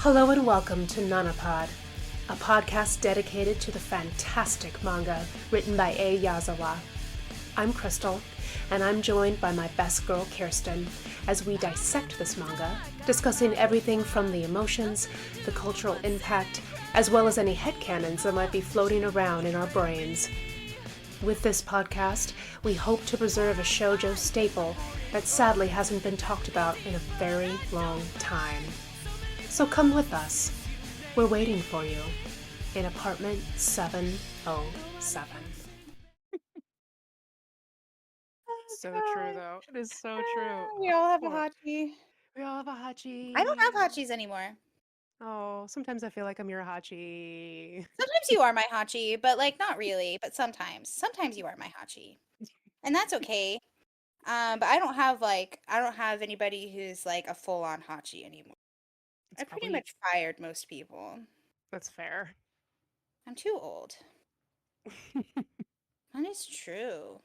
Hello and welcome to Nanapod, a podcast dedicated to the fantastic manga written by A. Yazawa. I'm Crystal, and I'm joined by my best girl Kirsten as we dissect this manga, discussing everything from the emotions, the cultural impact, as well as any headcanons that might be floating around in our brains. With this podcast, we hope to preserve a shoujo staple that sadly hasn't been talked about in a very long time. So come with us. We're waiting for you in apartment 707. So true, though. It is so true. We Oh, all have a poor. hachi. We all have a I don't hachi. have hachis anymore. Oh, sometimes I feel like I'm your hachi. Sometimes you are my hachi, but like not really, but sometimes. Sometimes you are my hachi. And that's okay. But I don't have anybody who's like a full-on hachi anymore. It's I pretty probably much fired most people. that's fair. I'm too old. That is true.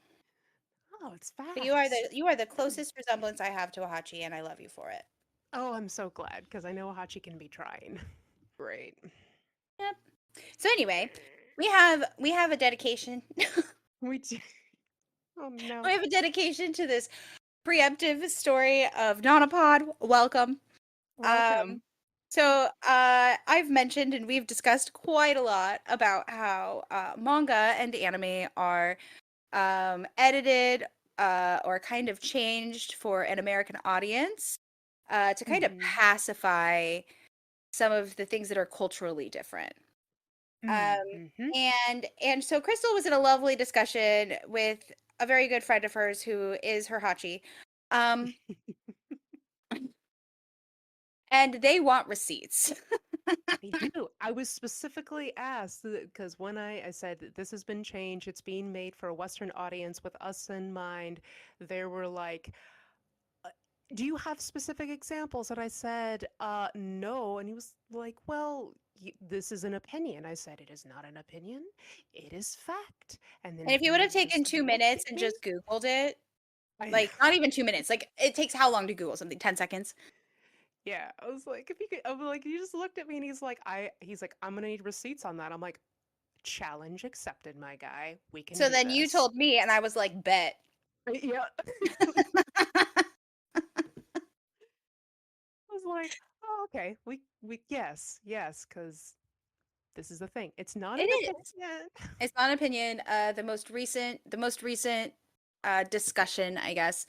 Oh, it's But facts. you are the closest resemblance I have to a hachi, and I love you for it. Oh, I'm so glad because I know a hachi can be trying. Great. Yep. So anyway, we have a dedication. We do. Oh no. We have a dedication to this preemptive story of Nonapod. Welcome. Um, Welcome. I've mentioned and we've discussed quite a lot about how manga and anime are edited or kind of changed for an American audience to kind of Mm-hmm. pacify some of the things that are culturally different. Um, Mm-hmm. and so Crystal was in a lovely discussion with a very good friend of hers who is her hachi. Um, and they want receipts. They do. I was specifically asked because when I said that this has been changed, it's being made for a Western audience with us in mind, they were like, "Uh, do you have specific examples?" And I said, no. And he was like, well, this is an opinion. I said, it is not an opinion. It is fact. And then And if you would he have taken just 2 looked minutes at and me. just Googled it, I know. like not even 2 minutes, like it takes how long to Google something? 10 seconds. Yeah, I was like, if you could, I was like, he just looked at me and he's like, I'm gonna need receipts on that. I'm like, challenge accepted, my guy. We can So do then you this. told me, and I was like, bet. Yeah. I was like, oh, okay. We yes, because this is the thing. It's not It an is. opinion. It's not an opinion. The most recent discussion, I guess,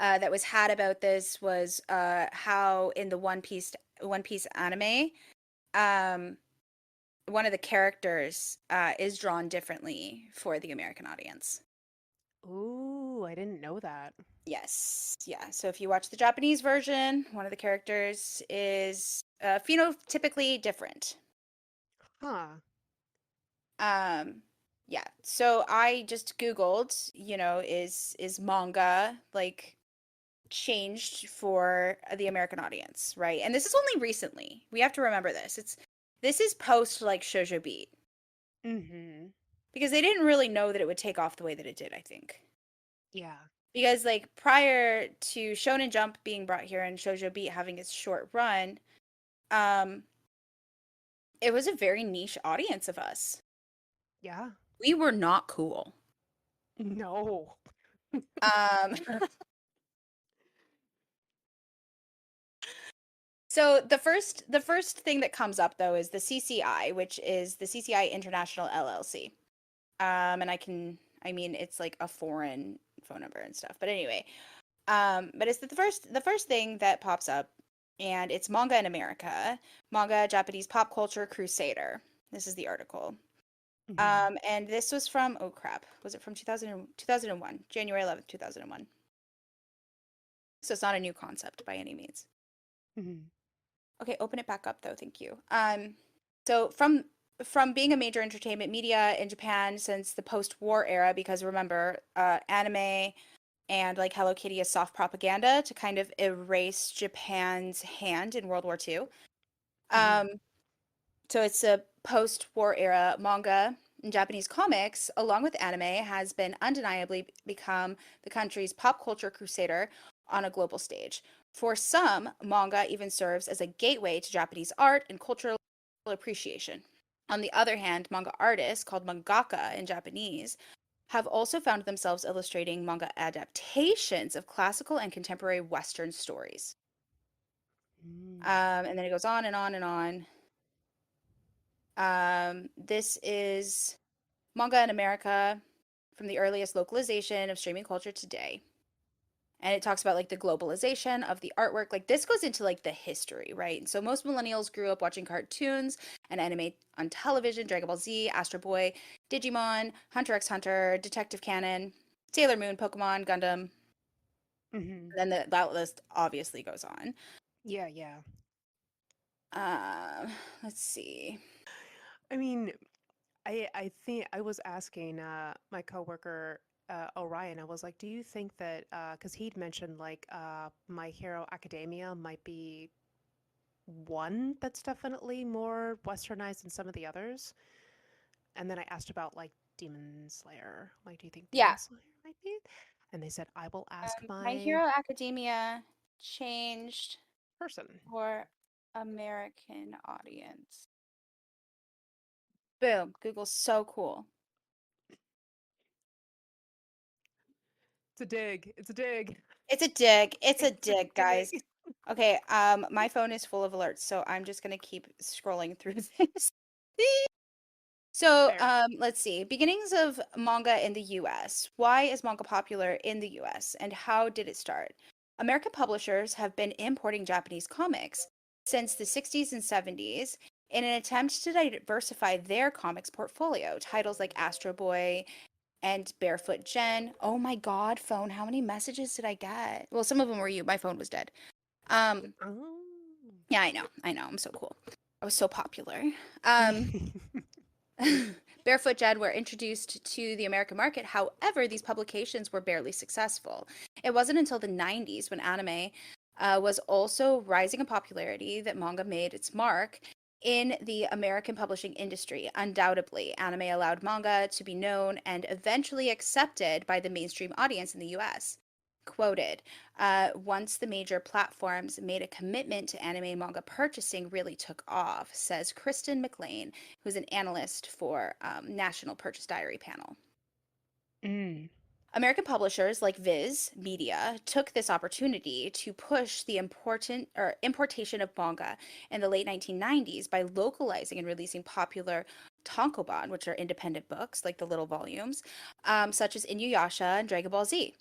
that was had about this was how in the One Piece anime, um, one of the characters is drawn differently for the American audience. Ooh, I didn't know that. Yes. Yeah. So if you watch the Japanese version, one of the characters is phenotypically different. Huh. Um yeah. So I just googled, is manga like changed for the American audience, right? And this is only recently. We have to remember this. This is post like Shoujo Beat Mm-hmm. because they didn't really know that it would take off the way that it did, I think. Yeah. Because like prior to Shonen Jump being brought here and Shoujo Beat having its short run, um, it was a very niche audience of us. Yeah. We were not cool. No. Um, so the first thing that comes up though is the CCI, which is the CCI International LLC. I mean, it's like a foreign phone number and stuff. But anyway, but it's the first thing that pops up, and it's manga in America, manga Japanese pop culture crusader. This is the article. Mm-hmm. And this was from, oh crap, was it from 2001, January 11th, 2001. So it's not a new concept by any means. Mm-hmm. Okay, open it back up though, thank you. So from being a major entertainment media in Japan since the post-war era, because remember, anime and like Hello Kitty is soft propaganda to kind of erase Japan's hand in World War II. Mm-hmm. Um, so it's a post-war era manga and Japanese comics, along with anime, has been undeniably become the country's pop culture crusader, on a global stage. For some, manga even serves as a gateway to Japanese art and cultural appreciation. On the other hand, manga artists, called mangaka in Japanese, have also found themselves illustrating manga adaptations of classical and contemporary Western stories. Mm. And then it goes on and on and on. This is manga in America from the earliest localization of streaming culture today. And it talks about like the globalization of the artwork. Like this goes into like the history, right? So most millennials grew up watching cartoons and anime on television, Dragon Ball Z, Astro Boy, Digimon, Hunter x Hunter, Detective Canon, Sailor Moon, Pokemon, Gundam. Hmm. And then that list obviously goes on. Yeah, yeah. Um, let's see. I mean, I think I was asking my coworker Orion. I was like, "Do you think that?" Because he'd mentioned like My Hero Academia might be one that's definitely more westernized than some of the others. And then I asked about like Demon Slayer. Like, do you think Yeah. Demon Slayer might be? And they said, I will ask My my Hero Academia changed person. for American audience. Boom. Google's so cool. It's a dig. It's a dig. It's a dig. It's a It's a dig, guys. dig. Okay, my phone is full of alerts, so I'm just gonna keep scrolling through this. So, Fair. let's see. Beginnings of manga in the US. Why is manga popular in the US and how did it start? American publishers have been importing Japanese comics since the 60s and 70s in an attempt to diversify their comics portfolio. Titles like Astro Boy and Barefoot Gen. Oh my God, phone, how many messages did I get? Well, some of them were you. My phone was dead. Um, Oh. yeah, I know. I know. I'm so cool. I was so popular. Um, Barefoot Jed were introduced to the American market. However, these publications were barely successful. It wasn't until the 90s when anime was also rising in popularity that manga made its mark in the American publishing industry. Undoubtedly, anime allowed manga to be known and eventually accepted by the mainstream audience in the US. Quoted, once the major platforms made a commitment to anime manga purchasing really took off, says Kristen McLean, who's an analyst for National Purchase Diary panel. Mm. American publishers like Viz Media took this opportunity to push the important or importation of manga in the late 1990s by localizing and releasing popular tankobon, which are independent books like the little volumes, such as Inuyasha and Dragon Ball Z,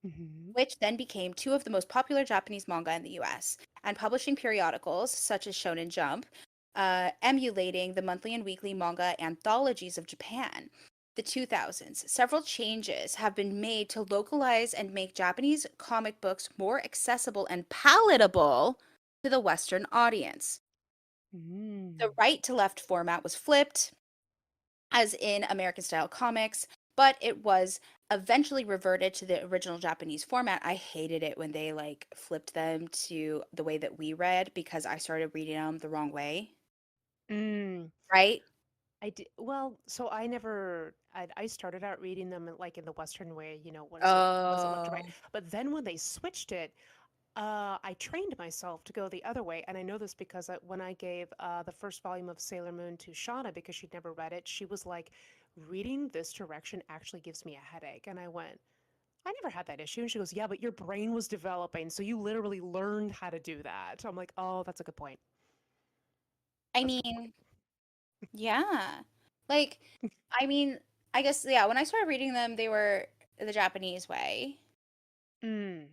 Hmm. which then became two of the most popular Japanese manga in the US, and publishing periodicals such as Shonen Jump, emulating the monthly and weekly manga anthologies of Japan. The 2000s, several changes have been made to localize and make Japanese comic books more accessible and palatable to the Western audience. The Mm. right to left format was flipped, as in American style comics, but it was eventually reverted to the original Japanese format. I hated it when they like flipped them to the way that we read because I started reading them the wrong way, Mm. right? I did well, so I never I started out reading them like in the Western way, once it wasn't left to right. Oh, But then when they switched it, I trained myself to go the other way, and I know this because when I gave the first volume of Sailor Moon to Shauna because she'd never read it, she was like, "Reading this direction actually gives me a headache." And I went, "I never had that issue." And she goes, "Yeah, but your brain was developing, so you literally learned how to do that." I'm like, "Oh, that's a good point. I That's a good point." mean, yeah. Like, I mean, I guess, yeah, when I started reading them, they were the Japanese way. Mm.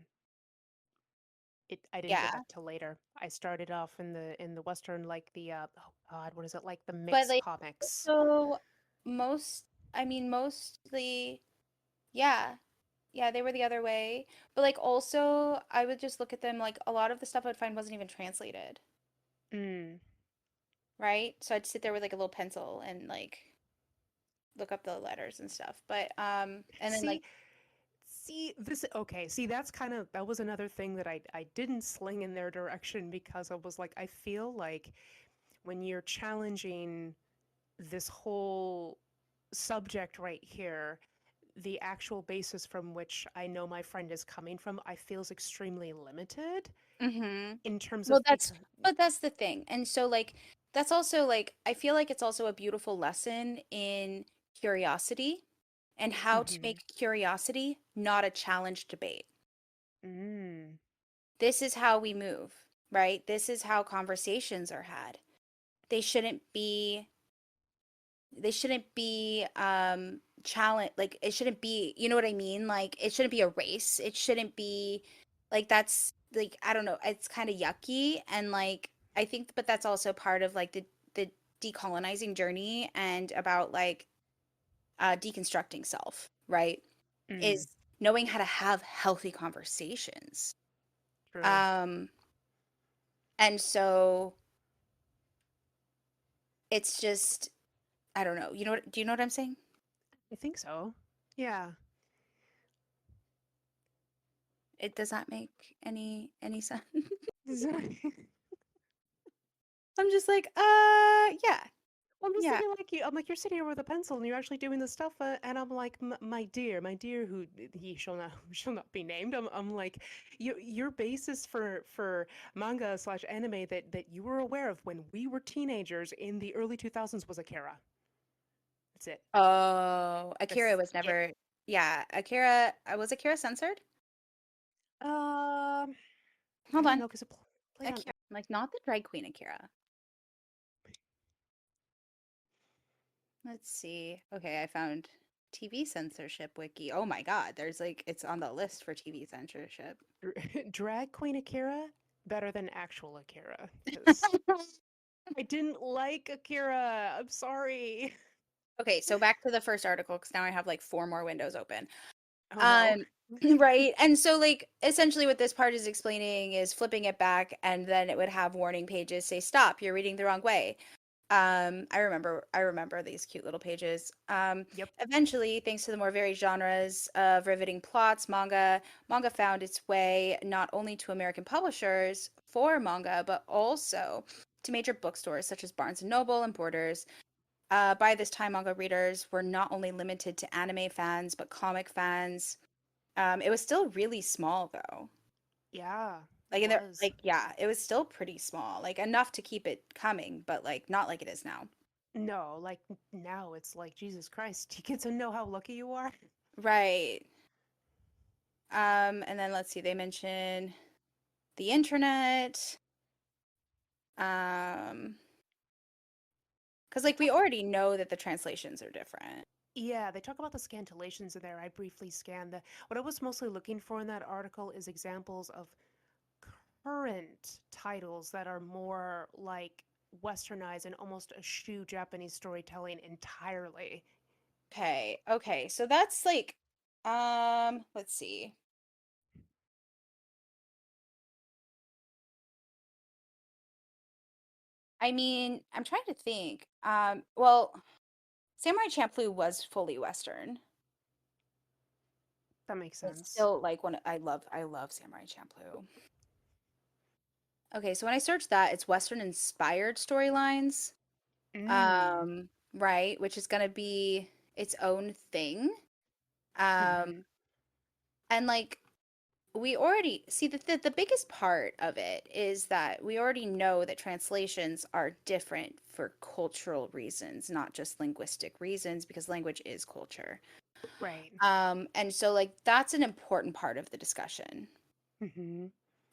I didn't get Yeah. that till later. I started off in the Western, like the oh God, what is it, like the But mixed like, comics. so most, I mean, mostly, yeah. Yeah, they were the other way. But like also, I would just look at them like a lot of the stuff I would find wasn't even translated, Mm. right? So I'd sit there with like a little pencil and like look up the letters and stuff. But and then like See, this okay. See, that was another thing that I didn't sling in their direction because I was like, I feel like when you're challenging this whole subject right here, the actual basis from which I know my friend is coming from, I feels extremely limited Mm-hmm. in terms Well, of that's because but that's the thing. And so like that's also like I feel like it's also a beautiful lesson in curiosity and how to hmm make curiosity not a challenge debate. mm, This is how we move, right? This is how conversations are had. They shouldn't be they shouldn't be challenge like it shouldn't be, you know what I mean? Like it shouldn't be a race. It shouldn't be like that's like I don't know, it's kind of yucky and like I think but that's also part of like the decolonizing journey and about like deconstructing self, right? mm, Is knowing how to have healthy conversations. true. Um and so it's just I don't know. You know what do you know what I'm saying? I think so. Yeah. It does not make any sense. I'm just like, yeah, I'm just yeah. thinking like you. I'm like you're sitting here with a pencil and you're actually doing this stuff, and I'm like, my dear, who he shall not shall not be named. I'm like, your basis for manga slash anime that you were aware of when we were teenagers in the early 2000s was Akira. That's it. Oh, Akira That's was it. never, yeah, Akira, was Akira censored? Um, I Hold don't on. know because it played on. Akira, like not the drag queen Akira. Let's see. Okay, I found TV censorship wiki. Oh my God, there's like, it's on the list for TV censorship. Drag Queen Akira better than actual Akira because I didn't like Akira. I'm sorry. Okay, so back to the first article because now I have like four more windows open. Oh no. Um, right. And so like essentially what this part is explaining is flipping it back and then it would have warning pages say stop, you're reading the wrong way. I remember these cute little pages. Yep. Eventually, thanks to the more varied genres of riveting plots, manga found its way not only to American publishers for manga, but also to major bookstores such as Barnes and Noble and Borders. By this time, manga readers were not only limited to anime fans, but comic fans. It was still really small though. Yeah, it Like in there, was. like yeah, it was still pretty small, like enough to keep it coming, but like not like it is now. No, like now it's like Jesus Christ, you get to know how lucky you are. Right. And then let's see, they mention the internet. Um, because They like we talk already know that the translations are different. Yeah, they talk about the scantillations in there. I briefly scanned the what I was mostly looking for in that article is examples of current titles that are more like westernized and almost eschew Japanese storytelling entirely. Okay, okay, so that's like, let's see. I mean, I'm trying to think. Well, Samurai Champloo was fully Western. That makes It's sense. still like one I love Samurai Champloo. Okay, so when I search that, it's Western inspired storylines. Mm. Right, which is gonna be its own thing. Mm-hmm. Um, and like we already see the biggest part of it is that we already know that translations are different for cultural reasons, not just linguistic reasons, because language is culture. Right. And so like that's an important part of the discussion. Mm-hmm.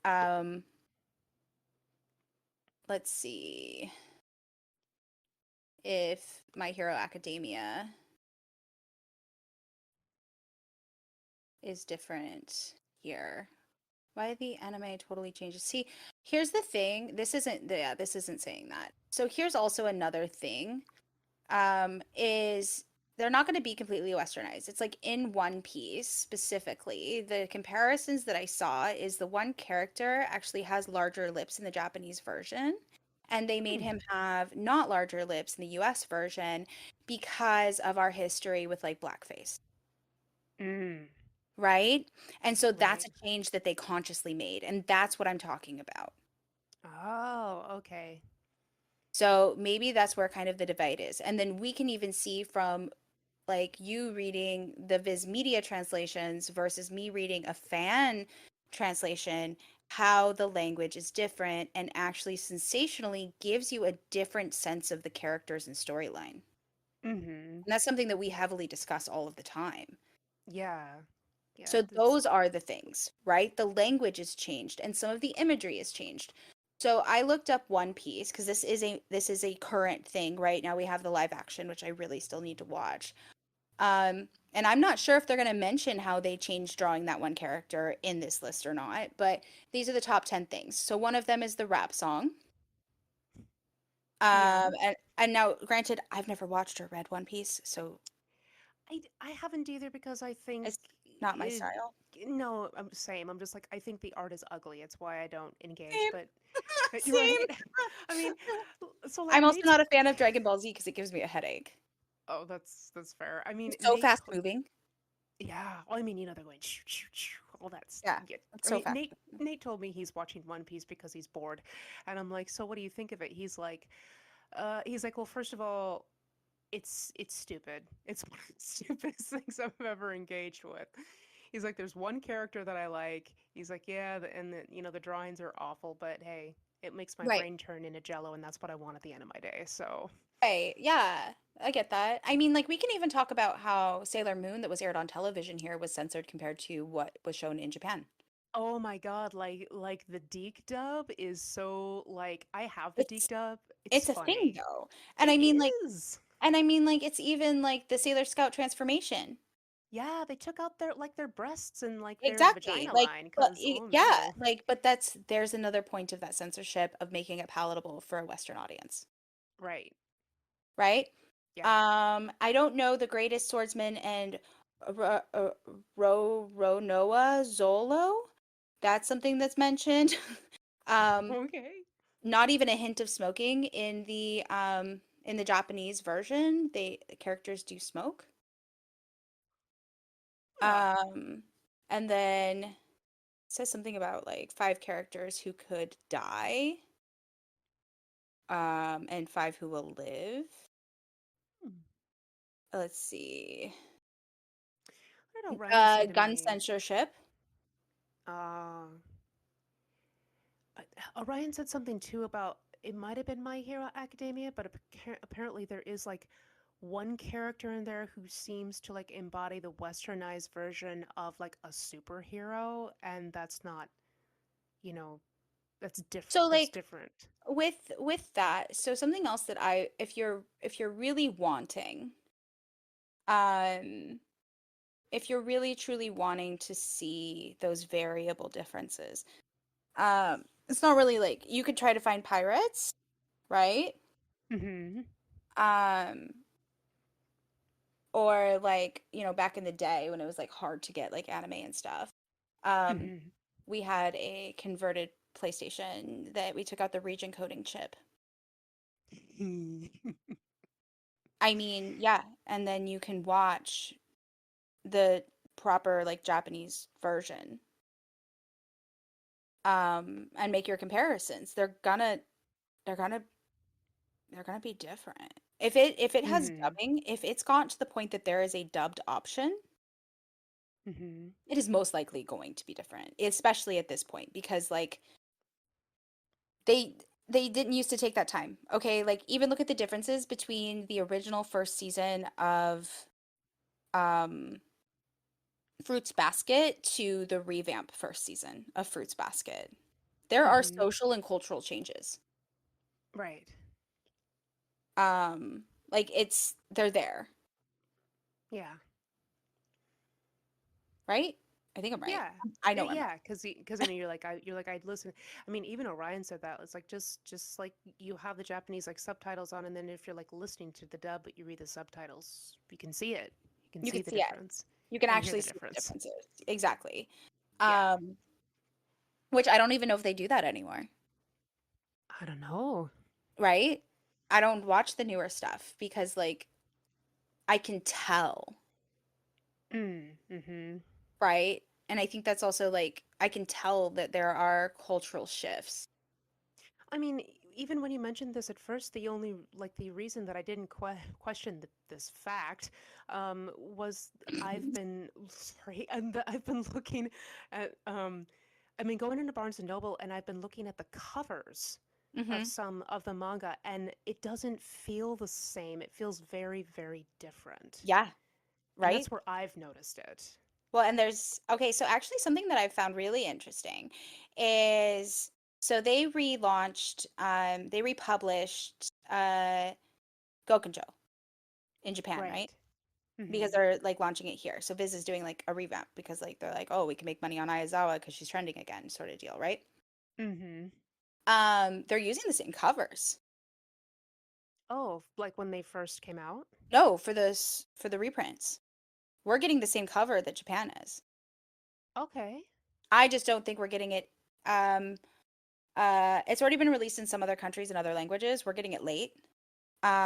Um, let's see if My Hero Academia is different here. Why the anime totally changes. See, here's the thing. This isn't saying that. So here's also another thing. Is they're not going to be completely westernized. It's like in One Piece specifically, the comparisons that I saw is the one character actually has larger lips in the Japanese version, and they made Hmm. him have not larger lips in the US version because of our history with like blackface. Mm. Right? And so that's Right. a change that they consciously made. And that's what I'm talking about. Oh, okay. So maybe that's where kind of the divide is. And then we can even see from like you reading the Viz Media translations versus me reading a fan translation, how the language is different and actually sensationally gives you a different sense of the characters and storyline. Mm-hmm. And that's something that we heavily discuss all of the time. Yeah. Yeah. So That's. those are the things, right? The language is changed and some of the imagery is changed. So I looked up One Piece because this is a current thing right now. We have the live action, which I really still need to watch. And I'm not sure if they're going to mention how they changed drawing that one character in this list or not, but these are the top 10 things. So one of them is the rap song. Yeah. And now, granted, I've never watched or read One Piece, so I haven't either because I think it's not my it, style. no, I'm same. I'm just like I think the art is ugly. It's why I don't engage. Same. But you're Same. right. I mean, so like I'm also Nate's. not a fan of Dragon Ball Z because it gives me a headache. Oh, that's fair. I mean, It's so Nate. fast moving. Yeah. Well, I mean, they're going shoo, shoo, shoo, all that. Yeah, Yeah. it's I so mean, fast. Nate told me he's watching One Piece because he's bored, and I'm like, so what do you think of it? He's like, well, first of all, it's stupid. It's one of the stupidest things I've ever engaged with. He's like, there's one character that I like. He's like, yeah, and the drawings are awful, but hey, it makes my Right. brain turn into jello, and that's what I want at the end of my day. So, Right. Yeah. I get that. I mean, like we can even talk about how Sailor Moon that was aired on television here was censored compared to what was shown in Japan. oh my god, like the Deke dub is so like I have the Deke It's dub. It's it's a thing funny. though. And It I mean like is. it's even like the Sailor Scout transformation. Yeah, they took out their breasts and like their Exactly. vagina Like line but because oh yeah, no. like but there's another point of that censorship of making it palatable for a Western audience, Right. right? Yeah. I don't know the greatest swordsman and Ronoa Zolo. That's something that's mentioned. Um, Okay. Not even a hint of smoking in the Japanese version. The characters do smoke. Huh. Um, and then it says something about like five characters who could die, and five who will live. Hmm. Let's see. What did Orion say to Gun me? censorship. Uh, Orion said something too about it might have been My Hero Academia, but apparently there is like one character in there who seems to like embody the westernized version of like a superhero, and that's not, you know, So that's like different. with that, so something else that I if you're really wanting, um if you're really truly wanting to see those variable differences, it's not really like you could try to find pirates, right? Mm-hmm. Um or like, back in the day when it was like hard to get like anime and stuff. Um Mm-hmm. we had a converted PlayStation that we took out the region coding chip. I mean, yeah, and then you can watch the proper like Japanese version, and make your comparisons. They're gonna they're gonna be different. If it has Mm-hmm. dubbing, if it's gotten to the point that there is a dubbed option, Mm-hmm. it is most likely going to be different, especially at this point because like they they didn't used to take that time. Okay, like even look at the differences between the original first season of um Fruits Basket to the revamp first season of Fruits Basket. There are Mm-hmm. social and cultural changes. Right. Like they're there, Yeah. right? I think I'm right. Yeah. I know I'm right. Yeah, because you're like I'd listen. I mean, even Orion said that it's like just like you have the Japanese like subtitles on, and then if you're like listening to the dub but you read the subtitles, you can see it. You can You see can the see it. difference You can and hear actually the see the difference. differences. Exactly. Yeah. Um, which I don't even know if they do that anymore, I don't know. right? I don't watch the newer stuff because like I can tell, Mm-hmm. right? And I think that's also like I can tell that there are cultural shifts. I mean, even when you mentioned this at first, the only like the reason that I didn't question this fact was I've been sorry, and I've been looking at I mean going into Barnes and Noble and I've been looking at the covers of Hmm. some of the manga and it doesn't feel the same. It feels very, very different. Yeah, And right. that's where I've noticed it. Well, and there's okay, so actually something that I've found really interesting is so they republished Gokunjo in Japan, right? Right. Because Mm-hmm. they're like launching it here. So Viz is doing like a revamp because like they're like, oh, we can make money on Ayazawa because she's trending again, sort of deal, right? Mm-hmm. They're using the same covers. Oh, like when they first came out? No, for the reprints. We're getting the same cover that Japan is. Okay. I just don't think we're getting it. Um, it's already been released in some other countries and other languages. We're getting it late.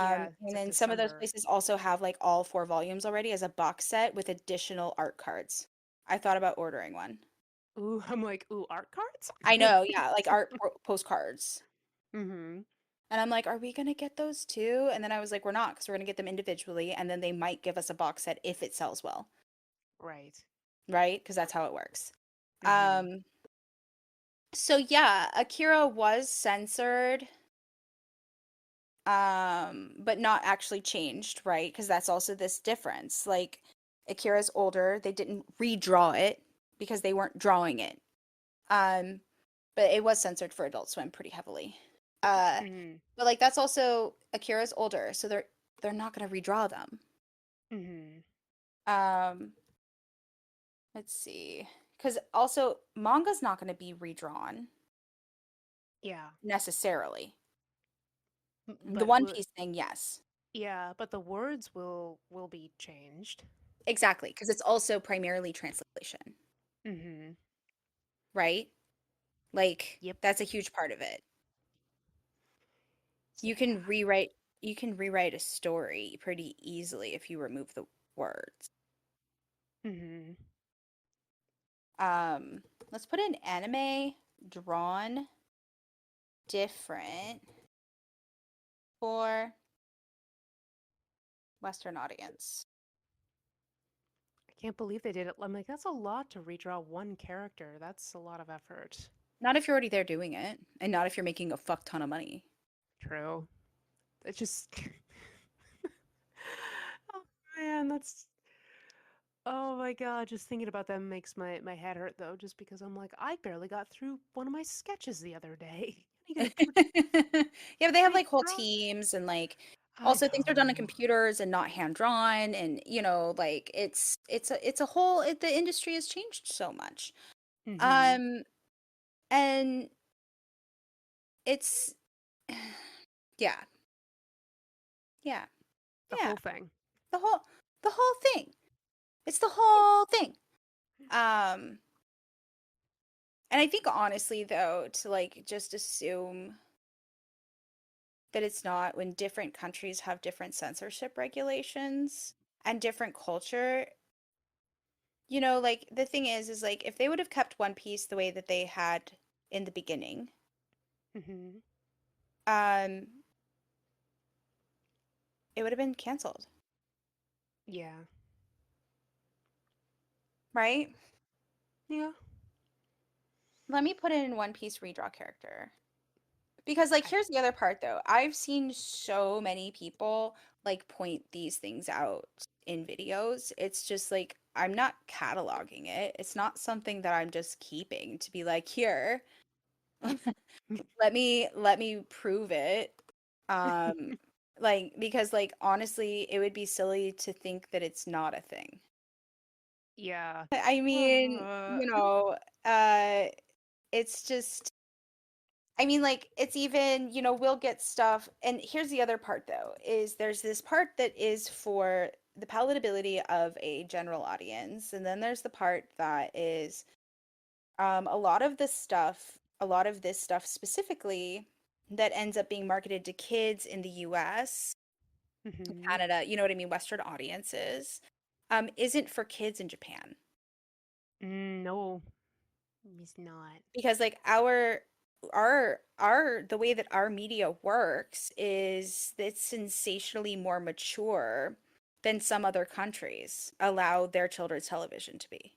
Yeah, it's And like then some of those December. places also have like all 4 volumes already as a box set with additional art cards. I thought about ordering one. Ooh, I'm like, ooh, art cards? I know, yeah, like postcards. Mm-hmm. And I'm like, are we gonna get those too? And then I was like, we're not, because we're gonna get them individually, and then they might give us a box set if it sells well, Right. right? Because that's how it works. Mm-hmm. Um, so yeah, Akira was censored, but not actually changed, right? Because that's also this difference. Like Akira's older, they didn't redraw it because they weren't drawing it. Um, but it was censored for Adult Swim pretty heavily. Uh, Mm-hmm. but like that's also Akira's older, so they're not gonna redraw them. Mm-hmm. Um, let's see. Because also manga's not gonna be redrawn Yeah. necessarily. The But One Piece thing, yes. yeah, but the words will be changed. Exactly, because it's also primarily translation, Mm-hmm. right? Like Yep. that's a huge part of it. You Yeah. can rewrite you can rewrite a story pretty easily if you remove the words. Mm-hmm. Um, let's put an anime drawn different for Western audience. I can't believe they did it. I'm like, that's a lot to redraw one character. That's a lot of effort. Not if you're already there doing it, and not if you're making a fuck ton of money. True. It just oh man, that's oh my God, just thinking about them makes my head hurt though, just because I'm like, I barely got through one of my sketches the other day. Yeah, but they have like whole Redraw? teams and like I also things are done on know. computers and not hand drawn and like it's a whole the industry has changed so much. Mm-hmm. Um and it's yeah. Yeah. The Yeah. whole thing. The whole the whole thing. It's the whole thing. Um and I think honestly though to like just assume that it's not when different countries have different censorship regulations and different culture. Like the thing is like if they would have kept One Piece the way that they had in the beginning, Mm-hmm. um, it would have been canceled, Yeah. right? Yeah. Let me put in One Piece redraw character. Because like I, here's the other part though. I've seen so many people like point these things out in videos. It's just like I'm not cataloging it. It's not something that I'm just keeping to be like, here, let me prove it. Um like because like honestly, it would be silly to think that it's not a thing. yeah. I mean, it's just I mean, like, it's even, we'll get stuff. And here's the other part, though, is there's this part that is for the palatability of a general audience. And then there's the part that is a lot of this stuff specifically that ends up being marketed to kids in the US, Mm-hmm. Canada, you know what I mean, Western audiences, isn't for kids in Japan. No, he's not. Because, like, our our the way that our media works is it's sensationally more mature than some other countries allow their children's television to be.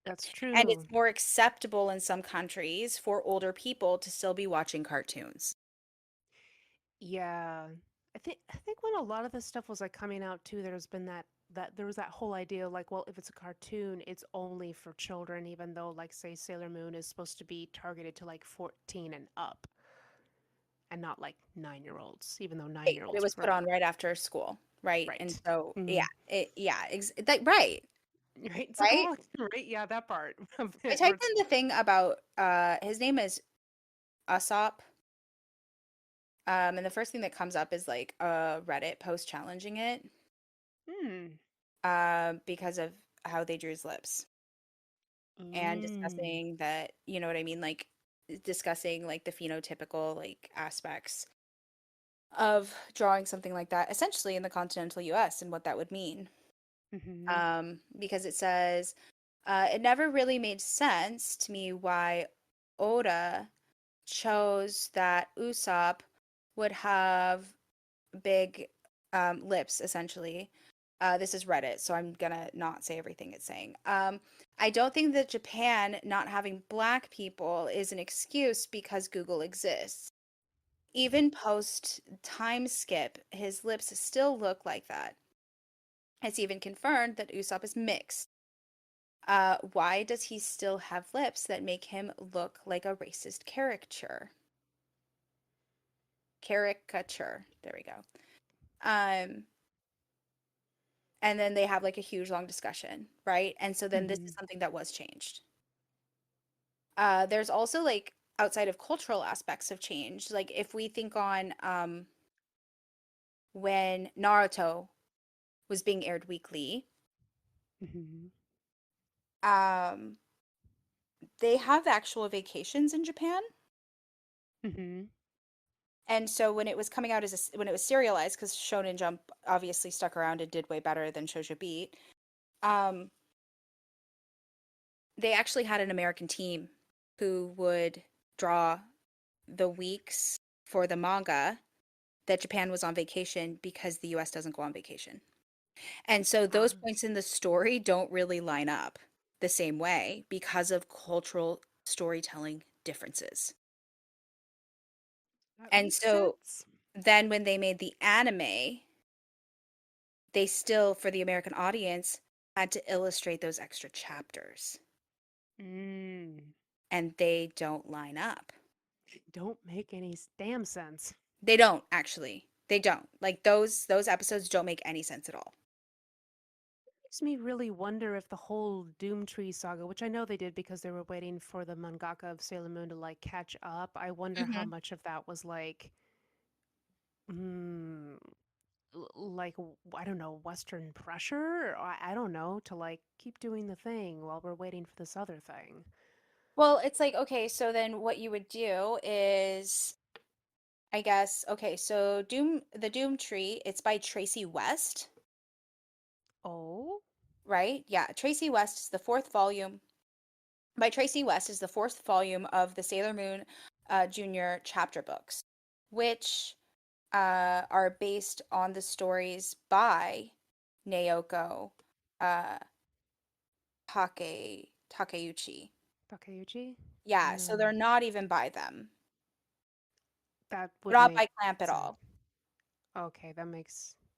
That's And it's true. more acceptable in some countries for older people to still be watching cartoons. Yeah. I think when a lot of this stuff was like coming out too, there's been that there was that whole idea like, well, if it's a cartoon, it's only for children, even though like say Sailor Moon is supposed to be targeted to like 14 and up and not like 9-year-olds, even though nine Right, year but it olds are was put grown. on right after school, right? And Right. so, yeah, Mm. right, Right. It's like, right. oh, right. Yeah, that part of I it where typed it's in the thing about his name is Usopp. And the first thing that comes up is like a Reddit post challenging it, hmm. because of how they drew his lips and Mm. discussing that, you know what I mean, like discussing like the phenotypical like aspects of drawing something like that, essentially in the continental US and what that would mean. Mm-hmm. Because it says, it never really made sense to me why Oda chose that Usopp would have big lips, essentially. This is Reddit, so I'm gonna not say everything it's saying. I don't think that Japan not having black people is an excuse because Google exists. Even post time skip, his lips still look like that. It's even confirmed that Usopp is mixed. Why does he still have lips that make him look like a racist caricature? Caricature. There we go. Um, and then they have like a huge long discussion, right? And so then this Mm-hmm. is something that was changed. There's also like outside of cultural aspects of change. Like if we think on when Naruto was being aired weekly, Mm-hmm. um, they have actual vacations in Japan. Mm-hmm. And so when it was coming out when it was serialized, because Shonen Jump obviously stuck around and did way better than Shoujo Beat, um, they actually had an American team who would draw the weeks for the manga that Japan was on vacation because the US doesn't go on vacation. And so those Ah, points in the story don't really line up the same way because of cultural storytelling differences. that And makes so sense. then when they made the anime, they still, for the American audience, had to illustrate those extra chapters, Mm. and they don't line up. Don't make any damn sense. They don't actually. They don't. Like those episodes don't make any sense at all. Makes me really wonder if the whole Doomtree saga, which I know they did because they were waiting for the mangaka of Sailor Moon to like catch up. I wonder how Hmm. much of that was like, mm, like I don't know, Western pressure. Or I don't know to like keep doing the thing while we're waiting for this other thing. Well, it's like, okay, so then what you would do is, I guess, okay, so the Doom Tree, it's by Tracy West, Oh. right? Yeah, Tracy West is the fourth volume. By Tracy West is the fourth volume of the Sailor Moon Junior chapter books, which are based on the stories by Naoko uh, Takeuchi. Takeuchi? Yeah, so Mm, they're not even by them. that They're would not make by Clamp at sense. all. Okay, that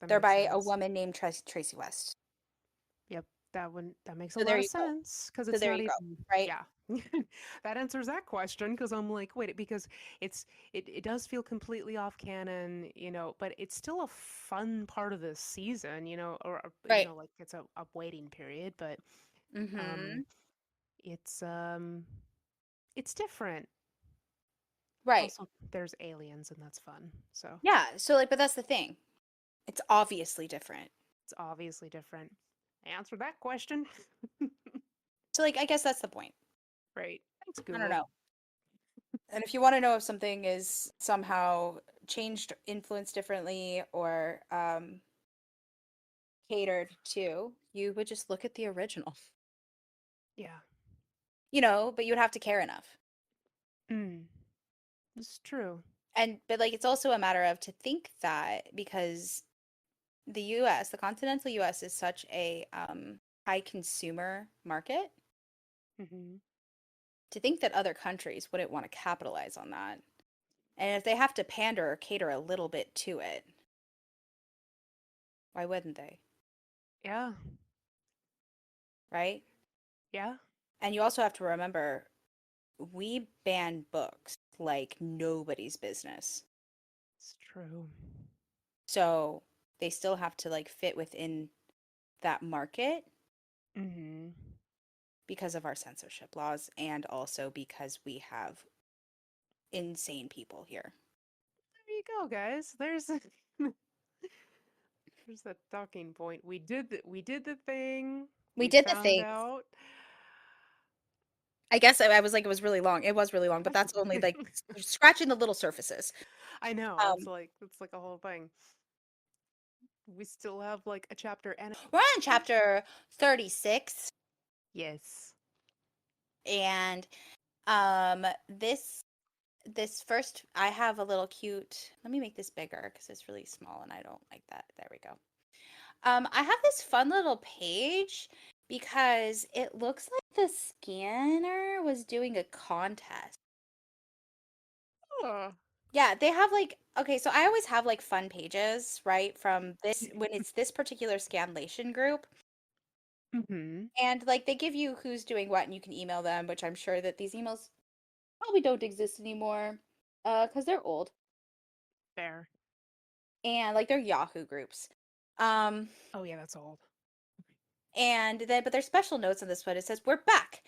They're makes by a sense. woman named Tracy West. Yep, that makes a So there lot of you go. sense because So it's there not you go. even Right? yeah. That answers that question because I'm like, wait, because it does feel completely off canon, but it's still a fun part of the season, Right. like it's a waiting period, but um Mm-hmm. it's um it's different. Right. Also, there's aliens and that's fun. So, Yeah. So like, but that's the thing. It's obviously different. it's obviously different. Answer that question. So like, I guess that's the point. Right. Thanks, I don't Google. know. And if you want to know if something is somehow changed, influenced differently, or catered to, you would just look at the original, Yeah. but you would have to care enough. Mm. It's true. And but like it's also a matter of to think that because the US, the continental US is such a high consumer market, Hmm. to think that other countries wouldn't want to capitalize on that. And if they have to pander or cater a little bit to it, why wouldn't they? Yeah. Right? Yeah. And you also have to remember we ban books like nobody's business. It's true. So they still have to like fit within that market Hmm. because of our censorship laws and also because we have insane people here. There you go, guys. There's that talking point. We did the thing. We We did the found things. out. I guess I was like, it was really long. It was really long, but that's only like scratching the little surfaces. I know. Um, It's like a whole thing. We still have like a chapter and we're on chapter 36, yes. and this first I have a little cute. Let me make this bigger because it's really small and I don't like that. There we go. I have this fun little page because it looks like the scanner was doing a contest. Oh. Yeah, they have like okay, so I always have like fun pages, right? From this when it's this particular scanlation group. Hmm. And like they give you who's doing what and you can email them, which I'm sure that these emails probably don't exist anymore. Because they're old. Fair. And like they're Yahoo groups. Um, Oh yeah, that's old. and then but there's special notes on this one. It says, "We're back.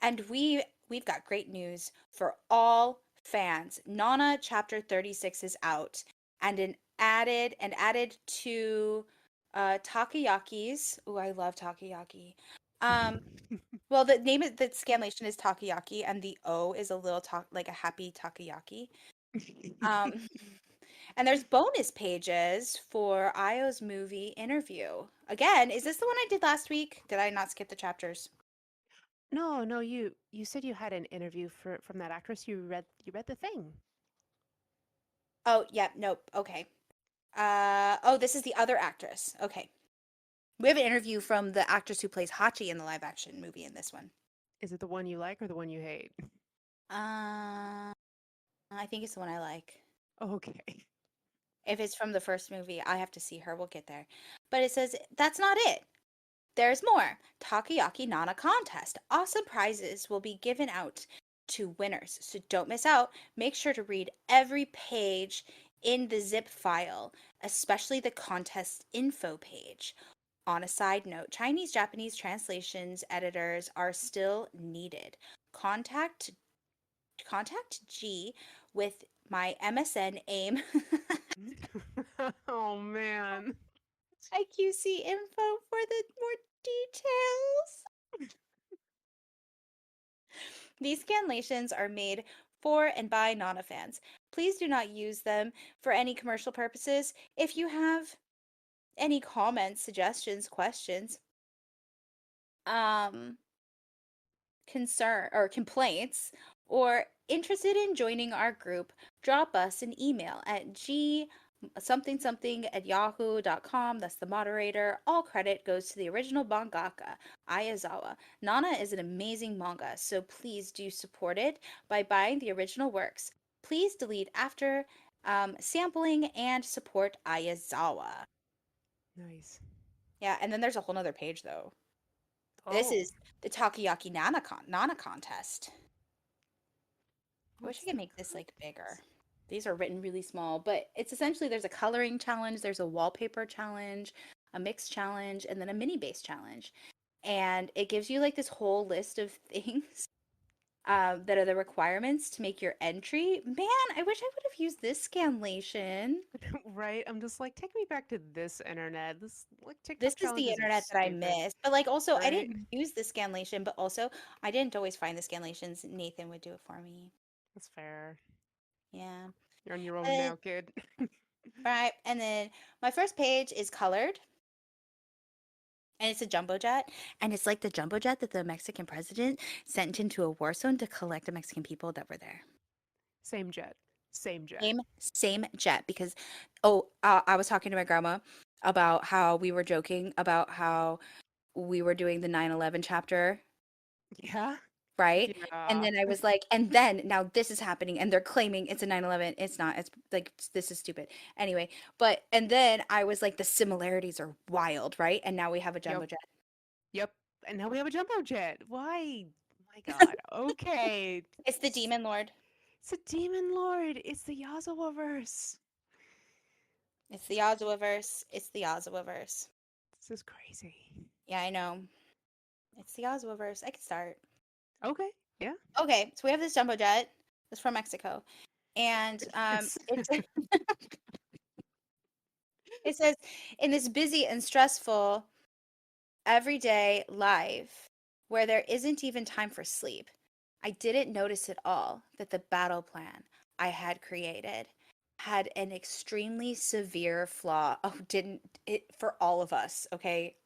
And we've got great news for all fans. Nana chapter 36 is out and added to takoyaki's. Oh, I love takoyaki. Um, well, the name of the scanlation is takoyaki, and the O is a little like a happy takoyaki. Um, and there's bonus pages for Io's movie interview. Again, is this the one I did last week? Did I not skip the chapters? No, no, you said you had an interview from that actress. You read the thing. Oh, yeah, nope. Okay. Oh, this is the other actress. Okay. We have an interview from the actress who plays Hachi in the live action movie in this one. Is it the one you like or the one you hate? Uh, I think it's the one I like. Okay. If it's from the first movie, I have to see her. We'll get there. But it says that's not it. There's more. Takoyaki Nana contest. Awesome prizes will be given out to winners. So don't miss out. Make sure to read every page in the zip file, especially the contest info page. On a side note, Chinese Japanese translations editors are still needed. Contact G with my MSN AIM Oh man. IQC info for the more details. These scanlations are made for and by Nana fans. Please do not use them for any commercial purposes. If you have any comments, suggestions, questions, um, concern or complaints, or interested in joining our group, drop us an email at something something at yahoo.com. That's the moderator. All credit goes to the original mangaka, Ayazawa. Nana is an amazing manga, so please do support it by buying the original works. Please delete after sampling and support Ayazawa. Nice. Yeah, and then there's a whole nother page though. This Oh, is the Takoyaki Nana contest. I wish I what's could the make this like bigger. contest? These are written really small, but it's essentially there's a coloring challenge, there's a wallpaper challenge, a mix challenge, and then a mini base challenge. And it gives you like this whole list of things that are the requirements to make your entry. Man, I wish I would have used this scanlation. Right? I'm just like, take me back to this internet. This like This TikTok is the challenges are internet that I stupid, missed. But like also I right? didn't use the scanlation, but also I didn't always find the scanlations. Nathan would do it for me. That's fair. Yeah. You're on your own Uh, now, kid. right. And then my first page is colored. And it's a jumbo jet. And it's like the jumbo jet that the Mexican president sent into a war zone to collect the Mexican people that were there. Same jet. Same jet. Same jet because I was talking to my grandma about how we were joking about how we were doing the 9/11 chapter, Yeah. right? And Yeah. then I was like, and then now this is happening and they're claiming it's a 9/11. It's not. It's like this is stupid. Anyway, but and then I was like the similarities are wild, right? And now we have a Yep. jumbo jet. Yep. And now we have a jumbo jet. Why? My God. Okay. It's the demon lord. It's a demon lord. It's the Yazawaverse. It's the Ozawaverse. It's the Ozawaverse. This is crazy. Yeah, I know. It's the Ozawaverse. I could start. Okay. Yeah. Okay, so we have this jumbo jet. It's from Mexico. And Yes. it's it says in this busy and stressful everyday life where there isn't even time for sleep, I didn't notice at all that the battle plan I had created had an extremely severe flaw. Oh, didn't it for all of us, okay?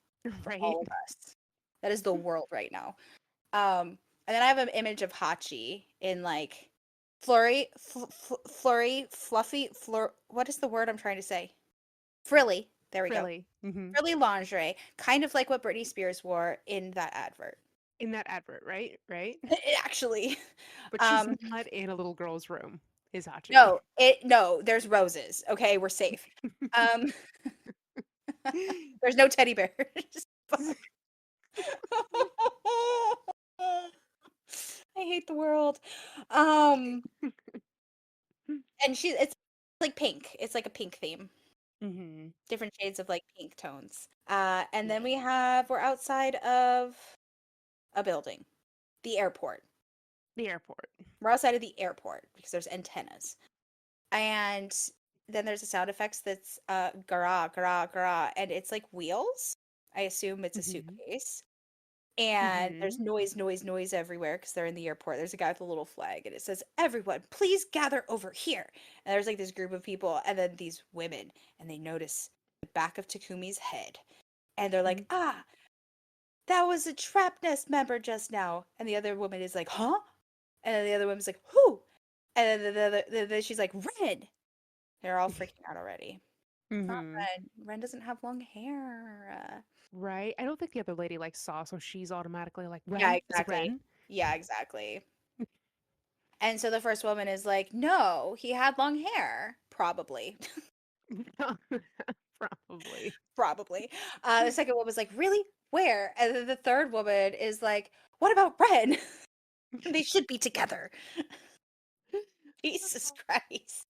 For Right. all of us. That is the world right now. And then I have an image of Hachi in like flurry, fluffy, what is the word I'm trying to say? Frilly. There we go. Really. Frilly lingerie, kind of like what Britney Spears wore in that advert. In that advert, right? Right. Actually, But she's um, not in a little girl's room, is Hachi. no, there's roses. Okay, we're safe. Um, there's no teddy bears. Fuck. I hate the world. Um, and it's like pink. It's like a pink theme. Mm-hmm. Different shades of like pink tones. And then Yeah. we're outside of a building, the airport. The airport. We're outside of the airport because there's antennas. And then there's a sound effects that's gara, gara, gara, and it's like wheels. I assume it's a Mm-hmm. suitcase. And Mm-hmm. there's noise, noise, noise everywhere because they're in the airport. There's a guy with a little flag, and it says, "Everyone, please gather over here." And there's like this group of people, and then these women, and they notice the back of Takumi's head, and they're like, "Ah, that was a trap nest member just now." And the other woman is like, "Huh?" And then the other woman's like, "Who?" And then she's like, "Ren." They're all freaking out already. It's not Mm-hmm. Ren. Ren doesn't have long hair. Right. I don't think the other lady like saw, so she's automatically like, Yeah, Ren? Is it exactly. Ren? Yeah, exactly. And so the first woman is like, "No, he had long hair." Probably. Probably. Probably. The second woman was like, "Really? Where?" And then the third woman is like, "What about Ren? They should be together." Jesus Christ.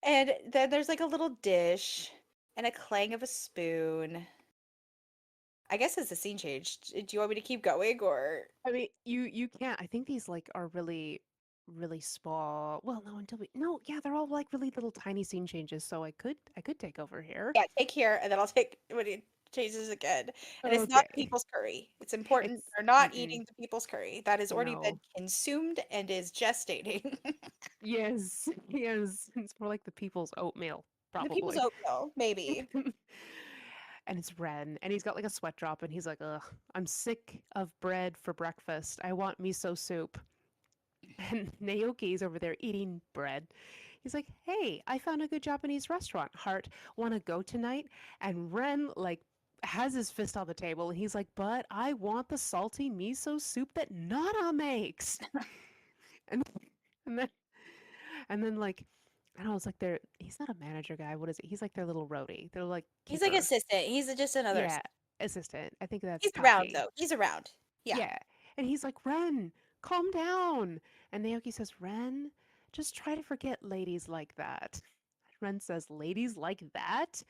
And then there's like a little dish and a clang of a spoon. I guess as the scene changed, do you want me to keep going or? I mean, you can't. I think these like are really small. Well, no, until we no, yeah, they're all like really little tiny scene changes. So I could take over here. Yeah, take here, and then I'll take when it changes again. And it's not Okay. people's curry. It's important. It's They're not mm-mm, eating the people's curry. That has already been no. consumed and is gestating. Yes, yes. It's more like the people's oatmeal, The people's probably. oatmeal, maybe. And it's Ren, and he's got like a sweat drop, and he's like, "Ugh, I'm sick of bread for breakfast. I want miso soup." And Naoki's over there eating bread. He's like, "Hey, I found a good Japanese restaurant. Heart, want to go tonight?" And Ren like has his fist on the table, and he's like, "But I want the salty miso soup that Nana makes." And and then and then like I don't know, it's like he's not a manager guy. What is it? He's like their little roadie. They're like He's like keeper. assistant. He's just another Yeah, assistant. assistant. I think that's He's around Taki. though. He's around. Yeah. Yeah. And he's like, Ren, calm down. And Naoki says, Ren, just try to forget ladies like that. Ren says, ladies like that?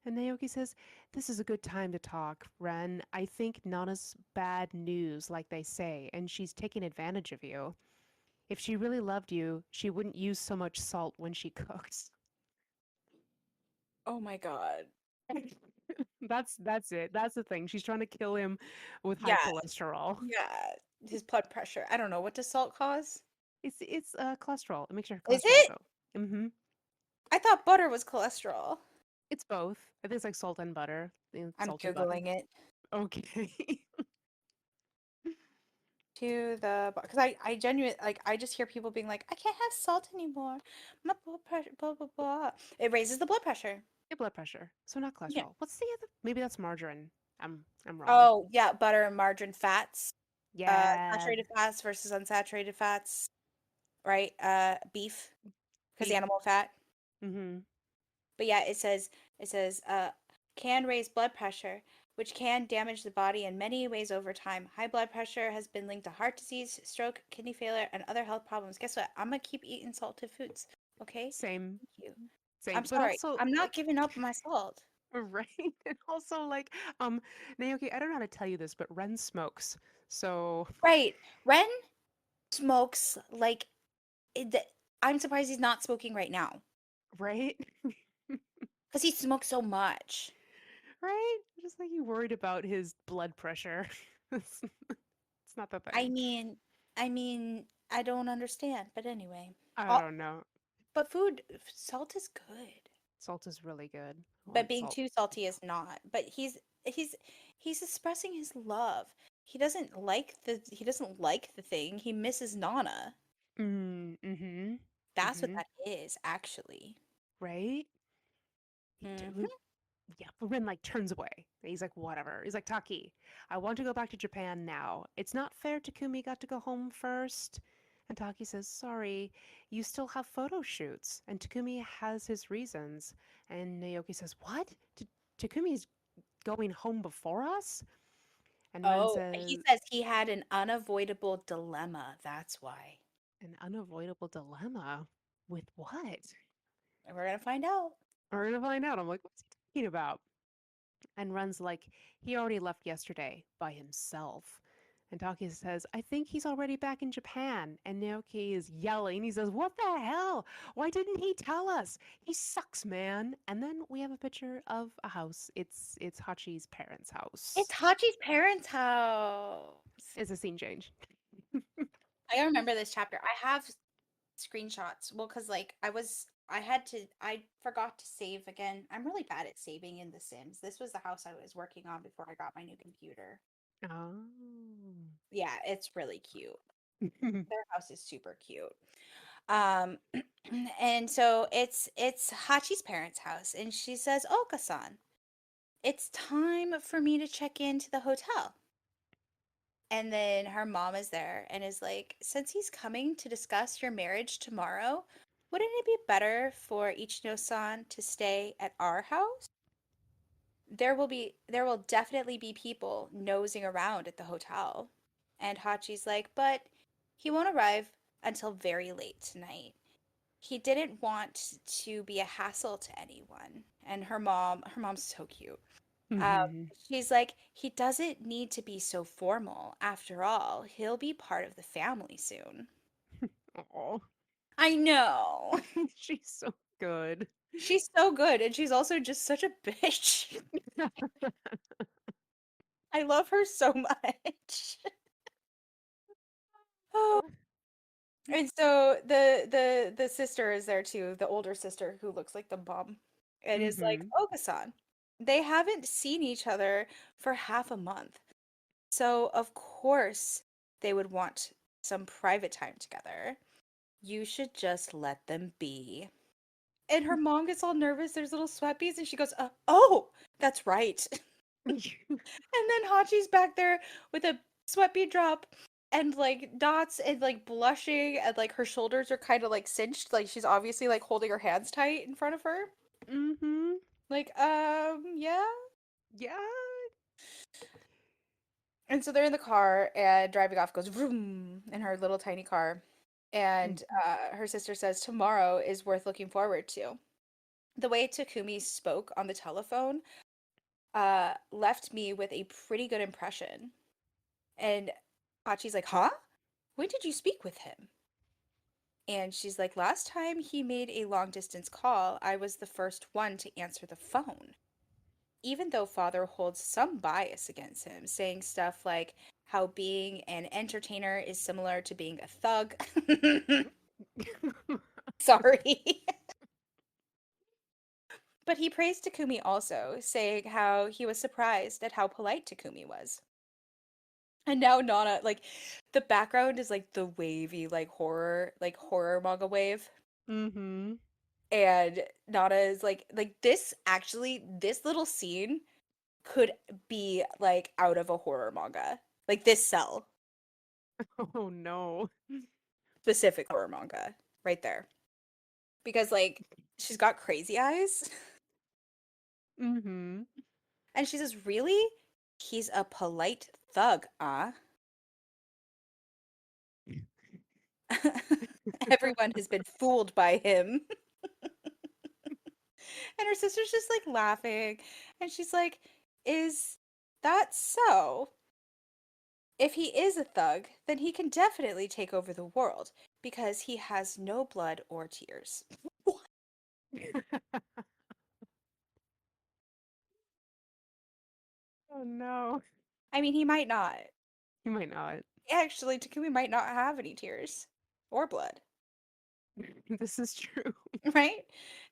And Naoki says, this is a good time to talk, Ren. I think Nana's bad news, like they say, and she's taking advantage of you. If she really loved you, she wouldn't use so much salt when she cooks. Oh my god. That's it. That's the thing. She's trying to kill him with high Yeah. cholesterol. Yeah. His blood pressure. I don't know. What does salt cause? It's cholesterol. It makes your Is cholesterol it? go. Mm-hmm. I thought butter was cholesterol. It's both. I think it's like salt and butter. I'm Salty butter. Googling it. Okay. to the because I genuinely like I just hear people being like I can't have salt anymore. My blood pressure, blah blah blah. It raises the blood pressure. Your blood pressure. So not Yeah. cholesterol. What's the other? Maybe that's margarine. I'm wrong. Oh yeah, butter and margarine fats. Yeah, Saturated fats versus unsaturated fats, right? Beef because beef. animal fat. Mm-hmm. But yeah, it says can raise blood pressure, which can damage the body in many ways over time. High blood pressure has been linked to heart disease, stroke, kidney failure, and other health problems. Guess what? I'm gonna keep eating salted foods. Okay? Same, Thank you. I'm same. But sorry. also I'm not like giving up my salt. right, and also like Naoki, I don't know how to tell you this, but Ren smokes. So Right. Ren smokes like I'm surprised he's not smoking right now right, because he smokes so much. right. Just like you worried about his blood pressure. it's, it's not the I thing. mean, I mean, I don't understand, but anyway. I All, don't know. but salt is good. Salt is really good. I But want being salt. too salty is not. But he's he's expressing his love. He doesn't like the thing. He misses Nana. Mm-hmm. That's what Mm-hmm. that is, actually. Right? Hmm. Yeah, but Ren like turns away. He's like, whatever. He's like, Taki, I want to go back to Japan now. It's not fair Takumi got to go home first. And Taki says, sorry, you still have photo shoots. And Takumi has his reasons. And Naoki says, what? Takumi's going home before us? And Ren Oh, but he says, says he had an unavoidable dilemma. That's why. an unavoidable dilemma. With what? And we're gonna find out. We're gonna find out. I'm like, what's he talking about? And Run's like, he already left yesterday by himself. And Taki says, I think he's already back in Japan. And Naoki is yelling. He says, what the hell? Why didn't he tell us? He sucks, man. And then we have a picture of a house. It's Hachi's parents' It's house. Hachi's parents' house. It's a scene change. I remember this chapter. I have screenshots. Well, because like I forgot to save again. I'm really bad at saving in The Sims. This was the house I was working on before I got my new computer. Oh. Yeah, it's really cute. Their house is super cute. Um, and so it's Hachi's parents' house, and she says, "Oka-san, it's time for me to check into the hotel." And then her mom is there and is like, since he's coming to discuss your marriage tomorrow, wouldn't it be better for Ichino-san to stay at our house? There will definitely be people nosing around at the hotel. And Hachi's like, but he won't arrive until very late tonight. He didn't want to be a hassle to anyone. And her mom's so cute. Um, she's like, he doesn't need to be so formal. After all, he'll be part of the family soon. Oh, I know. she's so good. She's so good, and she's also just such a bitch. I love her so much. Oh. And so the sister is there too, the older sister who looks like the mom, and is like, Mm-hmm. Okasan, they haven't seen each other for half a month. So of course they would want some private time together. You should just let them be. And her mom gets all nervous. There's little sweatbeads, and she goes, "Oh, that's right." And then Hachi's back there with a sweatbead drop and like dots and like blushing, and like her shoulders are kind of like cinched, like she's obviously like holding her hands tight in front of her. Mm-hmm. Like, yeah. Yeah. And so they're in the car and driving off goes vroom in her little tiny car. And Mhm. her sister says tomorrow is worth looking forward to. The way Takumi spoke on the telephone left me with a pretty good impression. And Hachi's like, huh? When did you speak with him? And she's like, last time he made a long distance call, I was the first one to answer the phone. Even though father holds some bias against him, saying stuff like how being an entertainer is similar to being a thug. Sorry. But he praised Takumi also, saying how he was surprised at how polite Takumi was. And now Nana, like, the background is like the wavy, like horror manga wave. Mm-hmm. And Nana is like this actually, this little scene could be like out of a horror manga. Like this cell, Oh no. specific horror manga, right there. Because like she's got crazy eyes. Mm-hmm. And she says, "Really? He's a polite thug, Everyone has been fooled by him." And her sister's just like laughing. And she's like, "Is that so? If he is a thug, then he can definitely take over the world because he has no blood or tears." Oh no. I mean, he might not. You might not. Actually, Takumi might not have any tears or blood, This is true. right?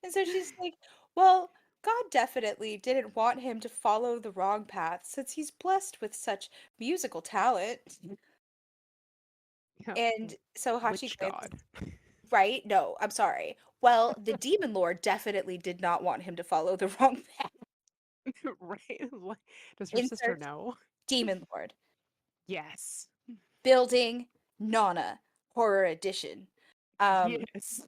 And so she's like, "Well, God definitely didn't want him to follow the wrong path since he's blessed with such musical talent." Yeah. And so Hachi Which glances, god? right? No, I'm sorry. Well, the demon lord definitely did not want him to follow the wrong path. Right? Does her sister Insert know? demon lord. Yes. Building Nana Horror Edition. Um, Yes.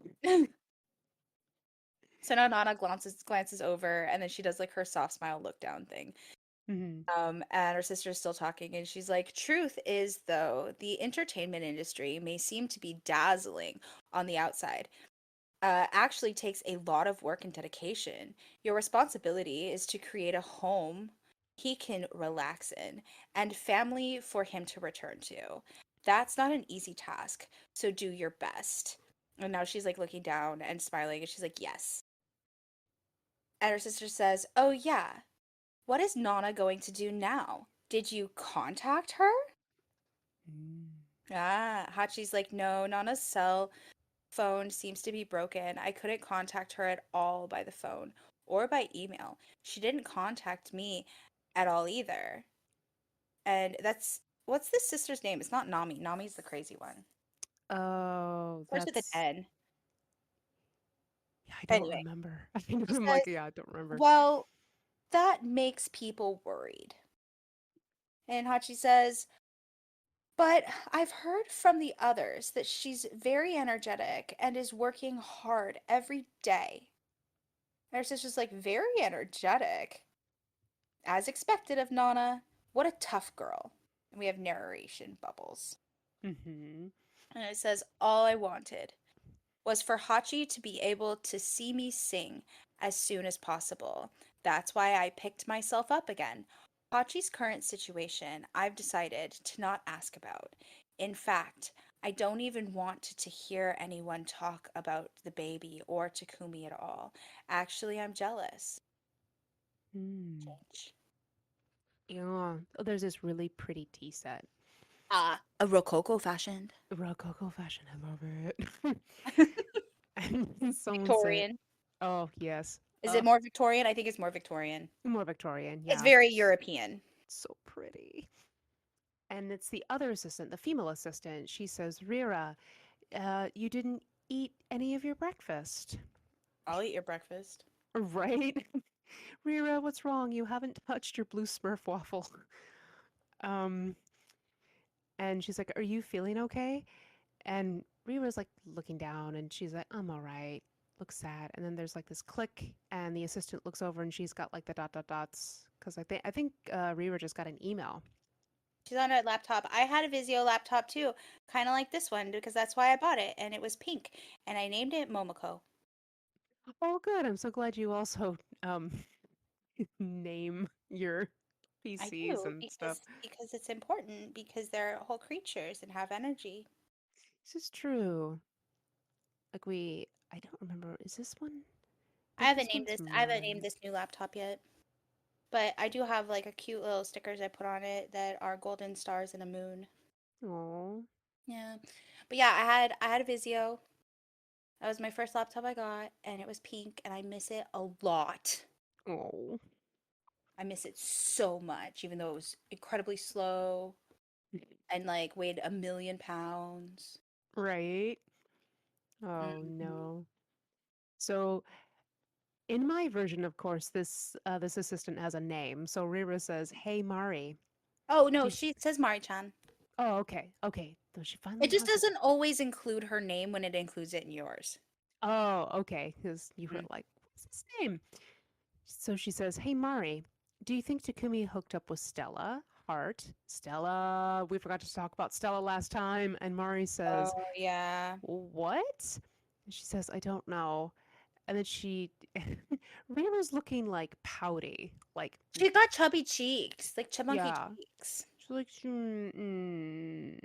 so now Nana glances over, and then she does like her soft smile look down thing. Hmm. And her sister's still talking, and she's like, "Truth is, though, the entertainment industry may seem to be dazzling on the outside, actually takes a lot of work and dedication. Your responsibility is to create a home he can relax in and family for him to return to. That's not an easy task, so do your best." And now she's like looking down and smiling, and she's like, "Yes." And her sister says, "Oh, yeah. What is Nana going to do now? Did you contact her?" Mm. Hachi's like, "No, Nana's cell phone seems to be broken. I couldn't contact her at all by the phone or by email. She didn't contact me at all either." And that's what's this sister's name? It's not Nami. Nami's the crazy one. Oh, Starts with an that's N. yeah, I don't Anyway, remember. she I'm says, like, yeah, I don't remember. "Well, that makes people worried." And Hachi says, "But I've heard from the others that she's very energetic and is working hard every day." And her sister's like, "Very energetic. As expected of Nana. What a tough girl." And we have narration bubbles. Mm-hmm. And it says, "All I wanted was for Hachi to be able to see me sing as soon as possible. That's why I picked myself up again. Hachi's current situation, I've decided to not ask about. In fact, I don't even want to hear anyone talk about the baby or Takumi at all. Actually, I'm jealous." Mm. Change. Yeah. Oh, there's this really pretty tea set. A Rococo fashioned. Rococo fashion, I love it. And someone said, Victorian. "Oh yes, Is it more Victorian? I think it's more Victorian. more Victorian." It's Yeah, very European. so pretty. And it's the other assistant, the female assistant. She says, "Rira, you didn't eat any of your breakfast, I'll eat your breakfast. right? Rira, what's wrong? You haven't touched your blue Smurf waffle." Um, and she's like, "Are you feeling okay?" And Rira's like looking down, and she's like, "I'm all right." Looks sad, and then there's like this click, and the assistant looks over, and she's got like the dot dot dots because I think Rira just got an email. She's on a laptop. I had a Vizio laptop too, kind of like this one because that's why I bought it, and it was pink, and I named it Momoko. Oh, good. I'm so glad you also um name your I PCs do and stuff. because it's important because they're whole creatures and have energy. This is true. Like I don't remember. Is this one? I I think haven't this named one's this. I haven't named mine. this new laptop yet, but I do have like a cute little stickers I put on it that are golden stars and a moon. Oh, Yeah, but yeah, I had a Vizio. That was my first laptop I got, and it was pink, and I miss it a lot. oh. I miss it so much, even though it was incredibly slow. and like weighed 1,000,000 pounds. Right? Oh Mhm. no. So in my version, of course, this assistant has a name. So Rira says, "Hey Mari, Oh no, do you, she says Mari-chan. oh, okay, okay." So she finally It just has a doesn't always include her name when it includes it in yours. oh, okay, because you were Mm. like, "What's his name?" So she says, "Hey Mari, do you think Takumi hooked up with Stella? Heart, Stella. We forgot to talk about Stella last time." And Mari says, Oh yeah. "What?" And she says, "I don't know." And then she, Rira's looking like pouty, like She got chubby cheeks, like chubunky yeah. cheeks. She's like, It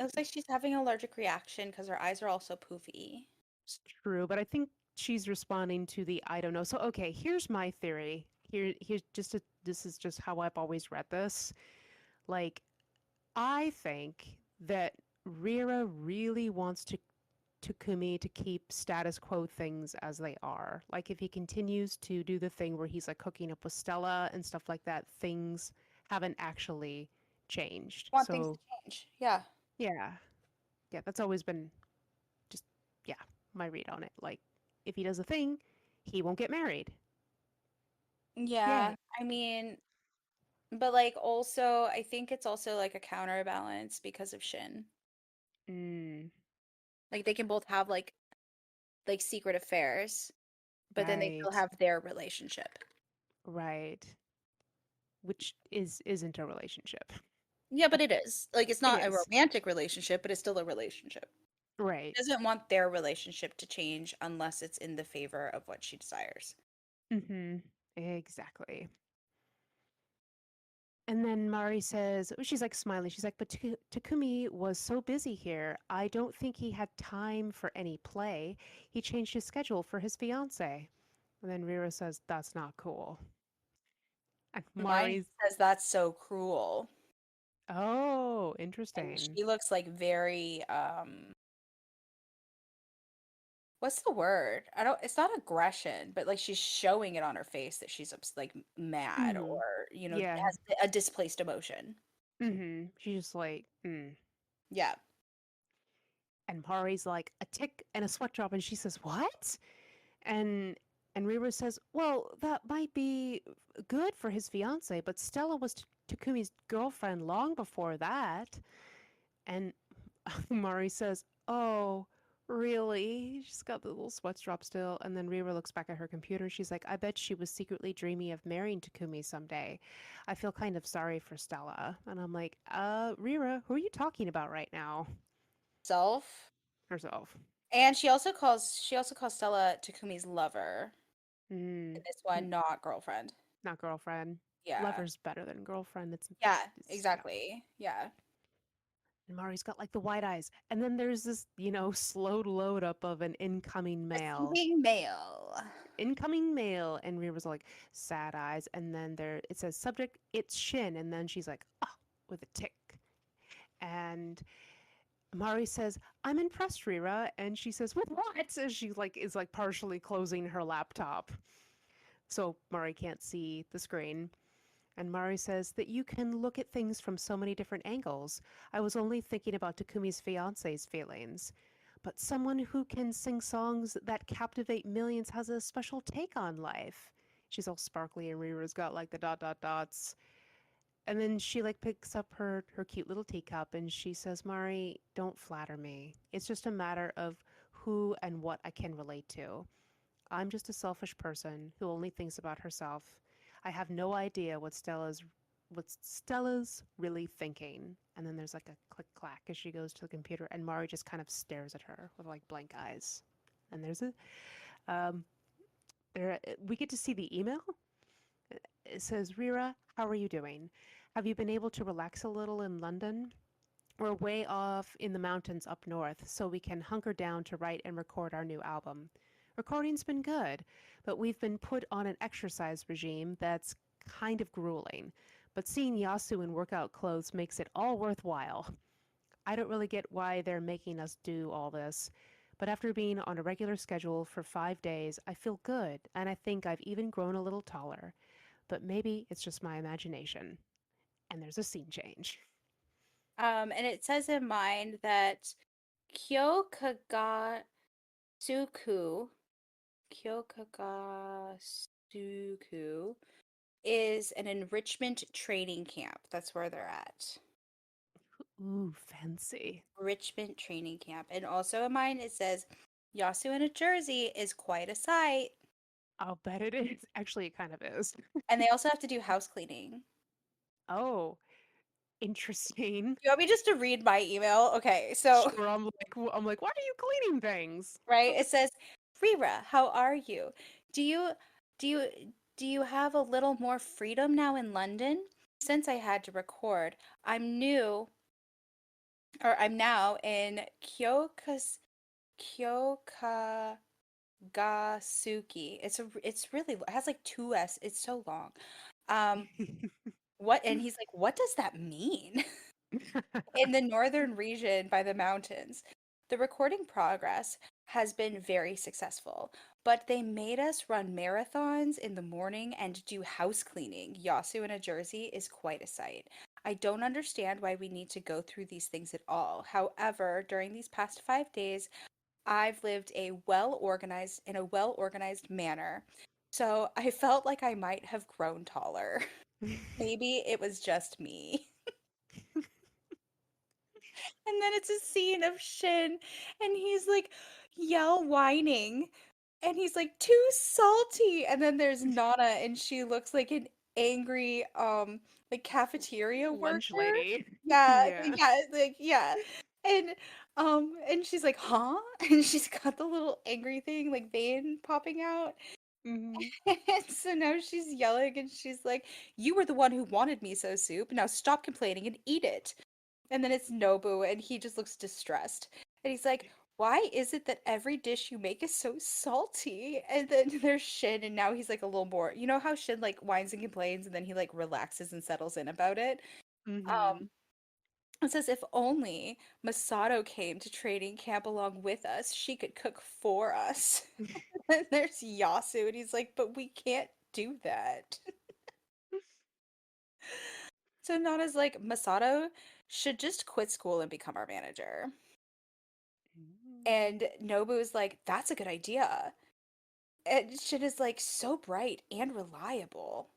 looks like she's having an allergic reaction because her eyes are also poofy. it's true, but I think she's responding to the I don't know. So okay, here's my theory. Here's just this is just how I've always read this. Like, I think that Rira really wants to Kumi to keep status quo things as they are. Like, if he continues to do the thing where he's like hooking up with Stella and stuff like that, things haven't actually changed. Want things to So change. Yeah. yeah, yeah, that's always been just yeah, my read on it. Like, if he does a thing, he won't get married. Yeah. Yay. I mean, but like also, I think it's also like a counterbalance because of Shin. Mm, Like they can both have like secret affairs, but then they still right. have their relationship. Right. Which isn't a relationship. Yeah, but it is. Like it's It not a is. romantic relationship, but it's still a relationship. Right. She doesn't want their relationship to change unless it's in the favor of what she desires. Mm-hmm. Exactly. And then Mari says, oh, she's like smiling. She's like, but Takumi was so busy here. I don't think he had time for any play. He changed his schedule for his fiance. And then Rira says, that's not cool. And Mine Mari's, says that's so cruel. oh, And interesting. she looks like very what's the word? I don't it's not aggression, but like she's showing it on her face that she's like mad Mm-hmm. or, Yeah. has a displaced emotion. Mm-hmm. She's just like, mm. Yeah. And Mari's like, a tick and a sweat drop. And she says, what? And and Rira says, "Well, that might be good for his fiance, but Stella was Takumi's girlfriend long before that." And Mari says, "Oh, really?" She's got the little sweat drop still. And then Rira looks back at her computer and she's like, "I bet she was secretly dreaming of marrying Takumi someday. I feel kind of sorry for Stella." And I'm like, Rira, who are you talking about right now?" Self. Herself. And she also calls Stella Takumi's lover Mm, in this one, not girlfriend. not girlfriend. Yeah. Lover's better than girlfriend. Yeah, Yeah. exactly. Yeah. And Mari's got like the wide eyes. And then there's this, slow load up of an incoming mail. Receiving mail. Incoming mail. And Rira's like, sad eyes. And then it says subject, it's Shin. And then she's like, oh, with a tick. And Mari says, I'm impressed, Rira. And she says, with what? As she is like partially closing her laptop. So Mari can't see the screen. And Mari says that you can look at things from so many different angles. I was only thinking about Takumi's fiance's feelings. But someone who can sing songs that captivate millions has a special take on life. She's all sparkly and Rira's got like the dot dot dots. And then she like picks up her cute little teacup and she says, Mari, don't flatter me. It's just a matter of who and what I can relate to. I'm just a selfish person who only thinks about herself. I have no idea what Stella's really thinking. And then there's like a click clack as she goes to the computer, and Mari just kind of stares at her with like blank eyes. And there's a um, there we get to see the email. It says, Rira, how are you doing? Have you been able to relax a little in London? We're way off in the mountains up north, so we can hunker down to write and record our new album. Recording's been good, but we've been put on an exercise regime that's kind of grueling. But seeing Yasu in workout clothes makes it all worthwhile. I don't really get why they're making us do all this, but after being on a regular schedule for 5 days, I feel good, and I think I've even grown a little taller. But maybe it's just my imagination. And there's a scene change. And it says in mine that Kyokagasuku, Kyokagasuku is an enrichment training camp. That's where they're at. Ooh, fancy. Enrichment training camp. And also in mine it says Yasu in a Jersey is quite a sight. I'll bet it is. Actually, it kind of is. And they also have to do house cleaning. Oh, interesting. You want me just to read my email? Okay, so Sure, I'm like, why are you cleaning things? right, it says, Rira, how are you? Do you do you do you have a little more freedom now in London? Since I had to record, I'm new I'm now in Kyokagasuki. It's really it has like two S. It's so long. Um what and he's like, what does that mean? In the northern region by the mountains. The recording progress has been very successful, but they made us run marathons in the morning and do house cleaning. Yasu in a Jersey is quite a sight. I don't understand why we need to go through these things at all. However, during these past 5 days, I've lived in a well organized manner. So I felt like I might have grown taller. Maybe it was just me. And then it's a scene of Shin, and he's like yell whining, and he's like too salty. And then there's Nana, and she looks like an angry like cafeteria Lunch worker. lady. Yeah, Yeah. yeah, like yeah. And she's like, huh? And she's got the little angry thing, like vein popping out. Hmm. And so now she's yelling and she's like, you were the one who wanted miso soup. Now stop complaining and eat it. And then it's Nobu, and he just looks distressed. And he's like, why is it that every dish you make is so salty? And then there's Shin, and now he's like a little more. You know how Shin like whines and complains, and then he like relaxes and settles in about it? Um, Hmm. it says, if only Masato came to training camp along with us, she could cook for us. And there's Yasu, and he's like, but we can't do that. So Nana's like, Masato should just quit school and become our manager. And Nobu's like, that's a good idea. And Shin is like, so bright and reliable.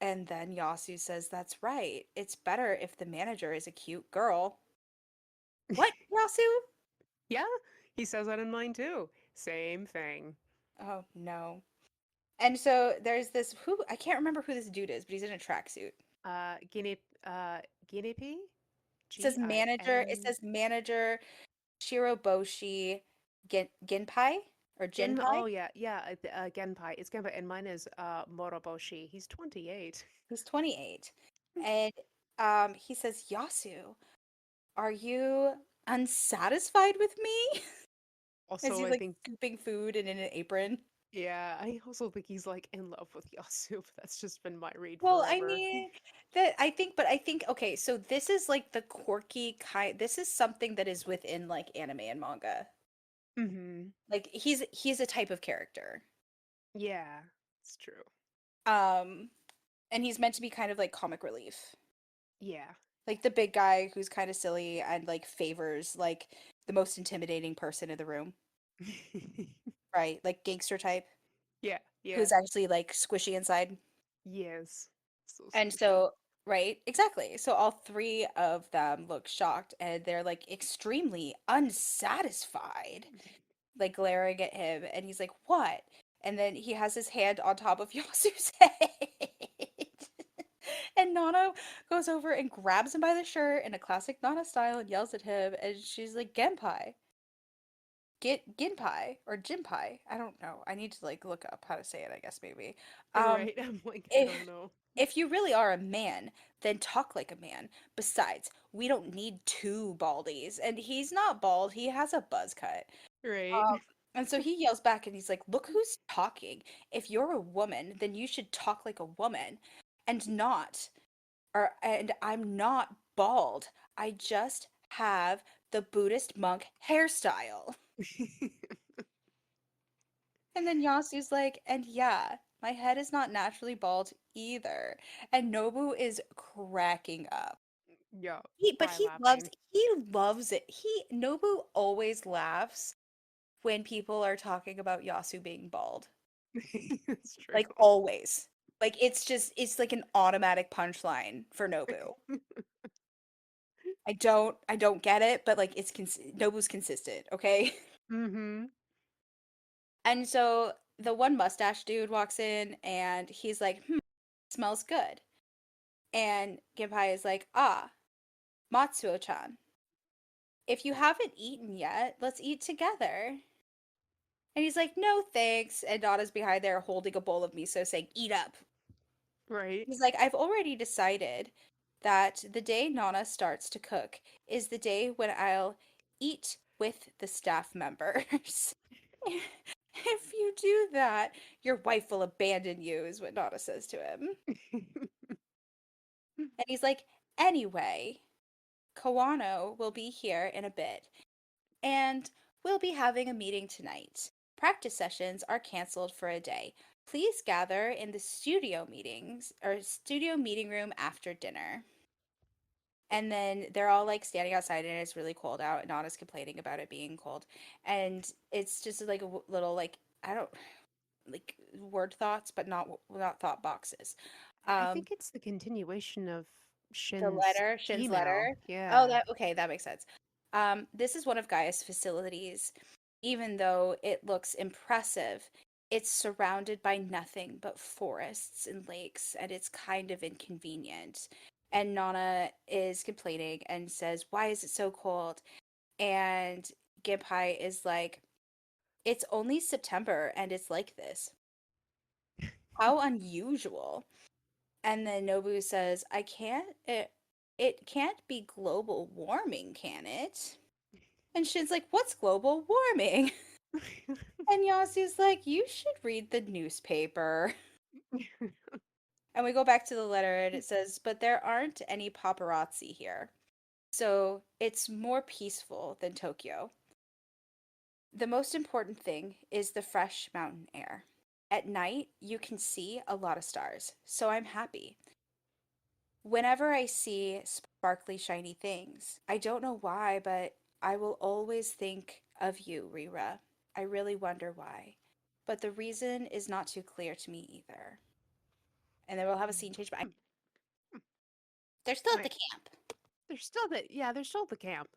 And then Yasu says, that's right. It's better if the manager is a cute girl. What, Yasu? Yeah, he says that in mine too. Same thing. Oh, no. And so there's this, who, I can't remember who this dude is, but he's in a tracksuit. Guinea, guinea pig? It Gin. says manager Shiroboshi Ginpai or Jinpai. Oh yeah, yeah, Genpai. It's Genpai, and mine is Moroboshi. He's 28. He's 28. And he says, Yasu, are you unsatisfied with me? As Also, he's I like think, scooping food and in an apron. yeah, I also think he's like in love with Yasu, but that's just been my read Well, I forever. mean, that I think okay, so this is like the quirky kind. This is something that is within like anime and manga. Hmm. Like he's a type of character. Yeah, it's true. Um, and he's meant to be kind of like comic relief. Yeah. Like the big guy who's kind of silly and like favors like the most intimidating person in the room, right? Like gangster type Yeah, yeah. who's actually like squishy inside. Yes. So And squishy. so, right, exactly. So all three of them look shocked and they're like extremely unsatisfied, like glaring at him. And he's like, what? And then he has his hand on top of Yasu's head. And Nana goes over and grabs him by the shirt in a classic Nana style and yells at him. And she's like, Genpai. Ginpai or Jinpai. I don't know. I need to like look up how to say it, I guess maybe. Um, Right. I'm like, I if don't know. if you really are a man, then talk like a man. Besides, we don't need two baldies. And he's not bald, he has a buzz cut. Right. Um, and so he yells back and he's like, look who's talking. If you're a woman, then you should talk like a woman and not, and I'm not bald. I just have the Buddhist monk hairstyle. And then Yasu's like, and yeah, my head is not naturally bald either. And Nobu is cracking up. Yeah, But cry laughing. he loves it. Nobu always laughs when people are talking about Yasu being bald. It's true. Like always. Like it's like an automatic punchline for Nobu. I don't get it, but like Nobu's consistent, okay? Mm-hmm. And so the one mustache dude walks in and he's like, smells good. And Genpai is like, ah, Matsuo-chan, if you haven't eaten yet, let's eat together. And he's like, no thanks. And Nana's behind there holding a bowl of miso saying, eat up. Right. He's like, I've already decided that the day Nana starts to cook is the day when I'll eat with the staff members. If you do that, your wife will abandon you, is what Nana says to him. And he's like, anyway, Kawano will be here in a bit, and we'll be having a meeting tonight. Practice sessions are canceled for a day. Please gather in the studio meeting room after dinner. And then they're all like standing outside and it's really cold out and Nana's complaining about it being cold. And it's just like a little like I don't like word thoughts but not thought boxes. I Um think it's the continuation of the Shin's letter, Shin's email. letter. Oh, Yeah. that okay, that makes sense. This is one of Gaia's facilities. Even though it looks impressive, it's surrounded by nothing but forests and lakes, and it's kind of inconvenient. And Nana is complaining and says, "Why is it so cold?" And Gimpai is like, "It's only September and it's like this. How unusual." And then Nobu says, it can't be global warming, can it?" And Shin's like, what's global warming? And Yasu's like, you should read the newspaper. And we go back to the letter and it says, but there aren't any paparazzi here. So it's more peaceful than Tokyo. The most important thing is the fresh mountain air. At night, you can see a lot of stars, so I'm happy. Whenever I see sparkly, shiny things, I don't know why, but I will always think of you, Rira. I really wonder why. But the reason is not too clear to me either. And then we'll have a scene change, but they're still at the Like, camp. they're still at the camp.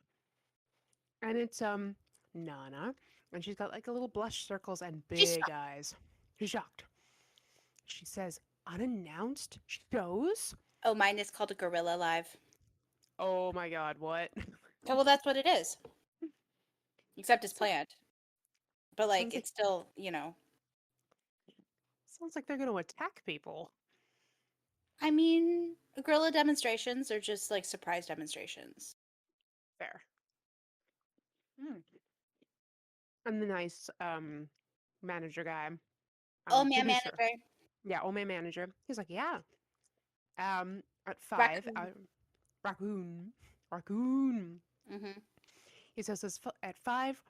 And it's Nana. And she's got like a little blush circles and She's big eyes. She's shocked. She says, unannounced shows? Oh, mine is called a Gorilla Live. Oh my god, what? Oh, well, that's what it is. Except it's So- planned. But like sounds like it's still. sounds like they're gonna attack people. I mean, gorilla demonstrations are just like surprise demonstrations. Fair. Hmm. And the nice manager guy, Oh man, producer. manager. Yeah, old man manager. He's like, yeah. At five, Raccoon. raccoon, raccoon. Mm-hmm. He says this at five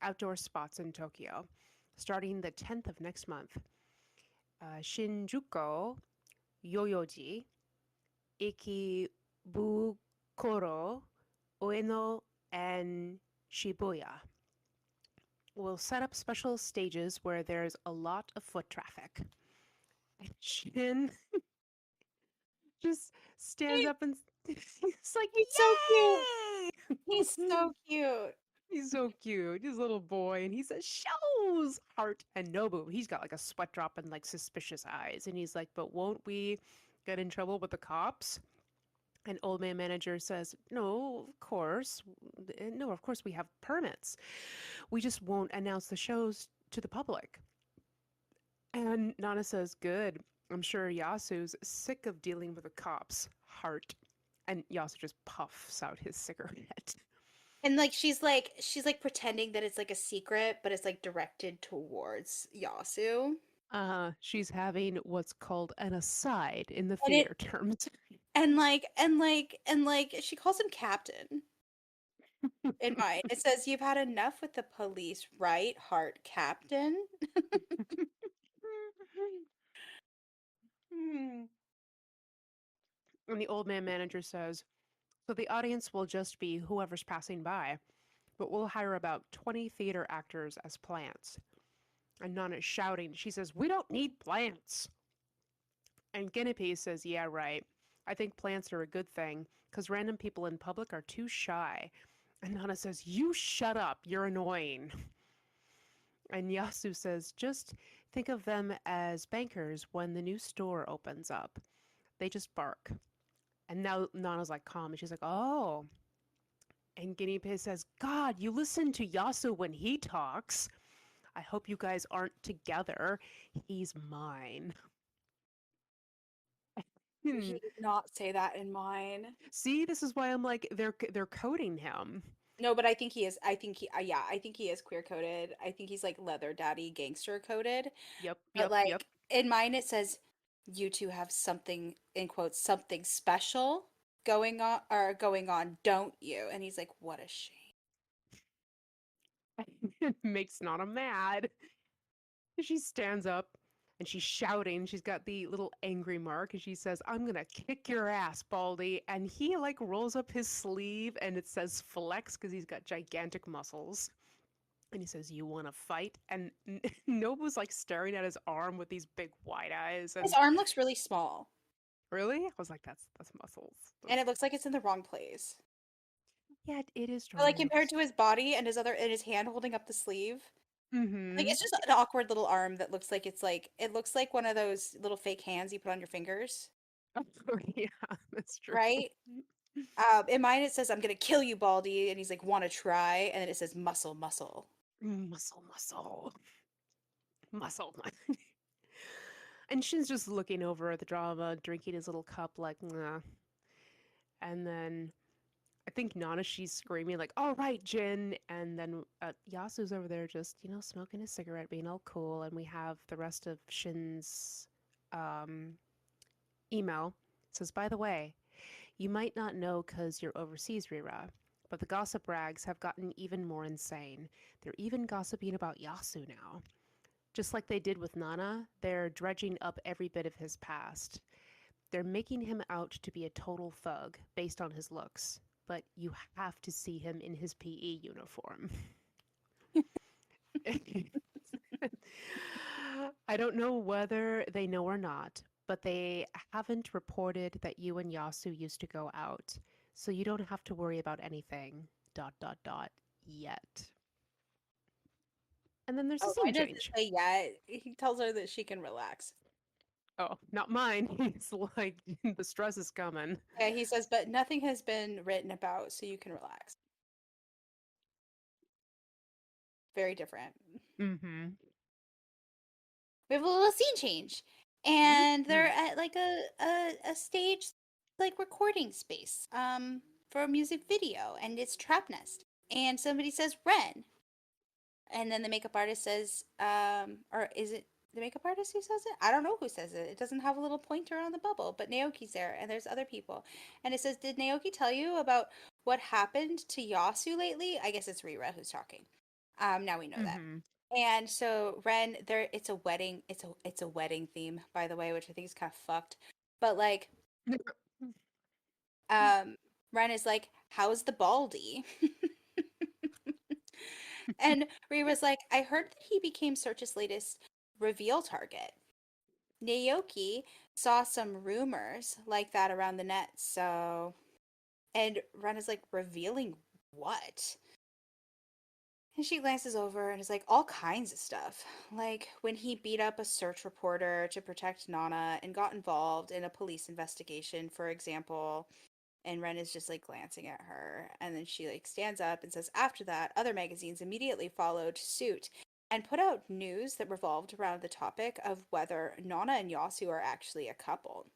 outdoor spots in Tokyo, starting the 10th of next month. Shinjuku, Yoyoji, Ikebukuro, Ueno, and Shibuya. We'll set up special stages where there's a lot of foot traffic. And Shin just stands up and he's like, He's so cute. He's "Yay!" so cute. He's so cute. His little boy, and he says, "Shows heart and Nobu." He's got like a sweat drop and like suspicious eyes, and he's like, "But won't we get in trouble with the cops?" And old man manager says, "No, of course, no, of course we have permits. We just won't announce the shows to the public." And Nana says, "Good. I'm sure Yasu's sick of dealing with the cops." Heart. And Yasu just puffs out his cigarette. And like she's like pretending that it's like a secret, but it's like directed towards Yasu. She's having what's called an aside in the And it theater terms. and she calls him Captain in mine. It says you've had enough with the police, right, Heart Captain? And the old man manager says, So the audience will just be whoever's passing by, but we'll hire about 20 theater actors as plants. And Nana's shouting. She says, "We don't need plants." And Guinea says, "Yeah, right. I think plants are a good thing because random people in public are too shy." And Nana says, "You shut up. You're annoying." And Yasu says, "Just think of them as bankers when the new store opens up. They just bark." And now Nana's like calm and she's like, "Oh." And Guinea Pig says, "God, you listen to Yasu when he talks. I hope you guys aren't together. He's mine." He did not say that in mine. See, this is why I'm like they're coding him. No, but I think he is. I think he, yeah, I think he is queer coded. I think he's like leather daddy gangster coded. Yep, But yep, yep. like in mine, it says, "You two have something in quotes something special going on, don't you?" And he's like, "What a shame." It makes Nana mad. She stands up and she's shouting. She's got the little angry mark and she says, "I'm gonna kick your ass, Baldy." And he like rolls up his sleeve and it says flex because he's got gigantic muscles. And he says, "You want to fight?" And Nobu's like staring at his arm with these big wide eyes. His And arm looks really small, really, I was like, "That's muscles." and it looks like it's in the wrong place. Yeah, it is But like strange. compared to his body and his hand holding up the sleeve, like Mm-hmm. it's just an awkward little arm that looks like it looks like one of those little fake hands you put on your fingers, Yeah, that's true. right? In mine it says, "I'm gonna kill you, Baldy," and he's like, "Wanna try?" And then it says, "Muscle, muscle." Muscle, muscle, muscle. And Shin's just looking over at the drama, drinking his little cup, like, nah. And then I think Nana, she's screaming, like, "All right, Jin." And then Yasu's over there just, smoking a cigarette, being all cool. And we have the rest of Shin's um, email. It says, "By the way, you might not know because you're overseas, Rira, but the gossip rags have gotten even more insane. They're even gossiping about Yasu now. Just like they did with Nana, they're dredging up every bit of his past. They're making him out to be a total thug based on his looks, but you have to see him in his PE uniform." I don't know whether they know or not, but they haven't reported that you and Yasu used to go out, so you don't have to worry about anything. Dot dot dot yet. And then there's a Oh, scene mine doesn't change. say yet. He tells her that she can relax. Oh, not mine. He's like, the stress is coming. Yeah, he says, "But nothing has been written about, so you can relax." Very different. Mm-hmm. We have a little scene change, and they're at like a stage like recording space for a music video, and it's Trap Nest, and somebody says Ren, and then the makeup artist says or is it the makeup artist who says it? I don't know who says it. It doesn't have a little pointer on the bubble, but Naoki's there, and there's other people, and it says, "Did Naoki tell you about what happened to Yasu lately?" I guess it's Rira who's talking. Now we know that. Mm-hmm. And so Ren, there it's a wedding, it's a wedding theme, by the way, which I think is kind of fucked. But like, um, Ren is like, "How's the baldy?" And Rira's like, "I heard that he became Search's latest reveal target." Naoki saw some rumors like that around the net, so and Ren is like, "Revealing what?" And she glances over and is like, "All kinds of stuff. Like when he beat up a search reporter to protect Nana and got involved in a police investigation, for example." And Ren is just like glancing at her. And then she like stands up and says, "After that, other magazines immediately followed suit and put out news that revolved around the topic of whether Nana and Yasu are actually a couple.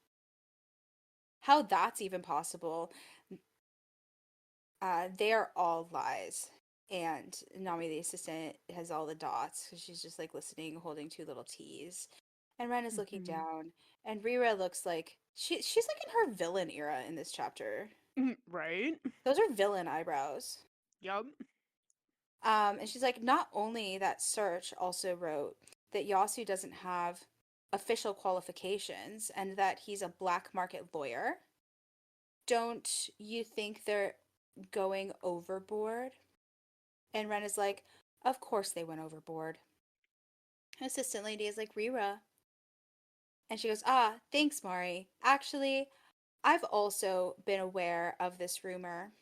How that's even possible, they are all lies." And Nami, the assistant, has all the dots because she's just like listening, holding two little T's. And Ren is looking Mm-hmm. down, and Rira looks like she's like in her villain era in this chapter. Right? Those are villain eyebrows. Yup. And she's like, not only that Search also wrote that Yasu doesn't have official qualifications and that he's a black market lawyer, don't you think they're going overboard? And Ren is like, of course they went overboard. Assistant lady is like, Rira. And she goes, ah, thanks, Mari. Actually, I've also been aware of this rumor.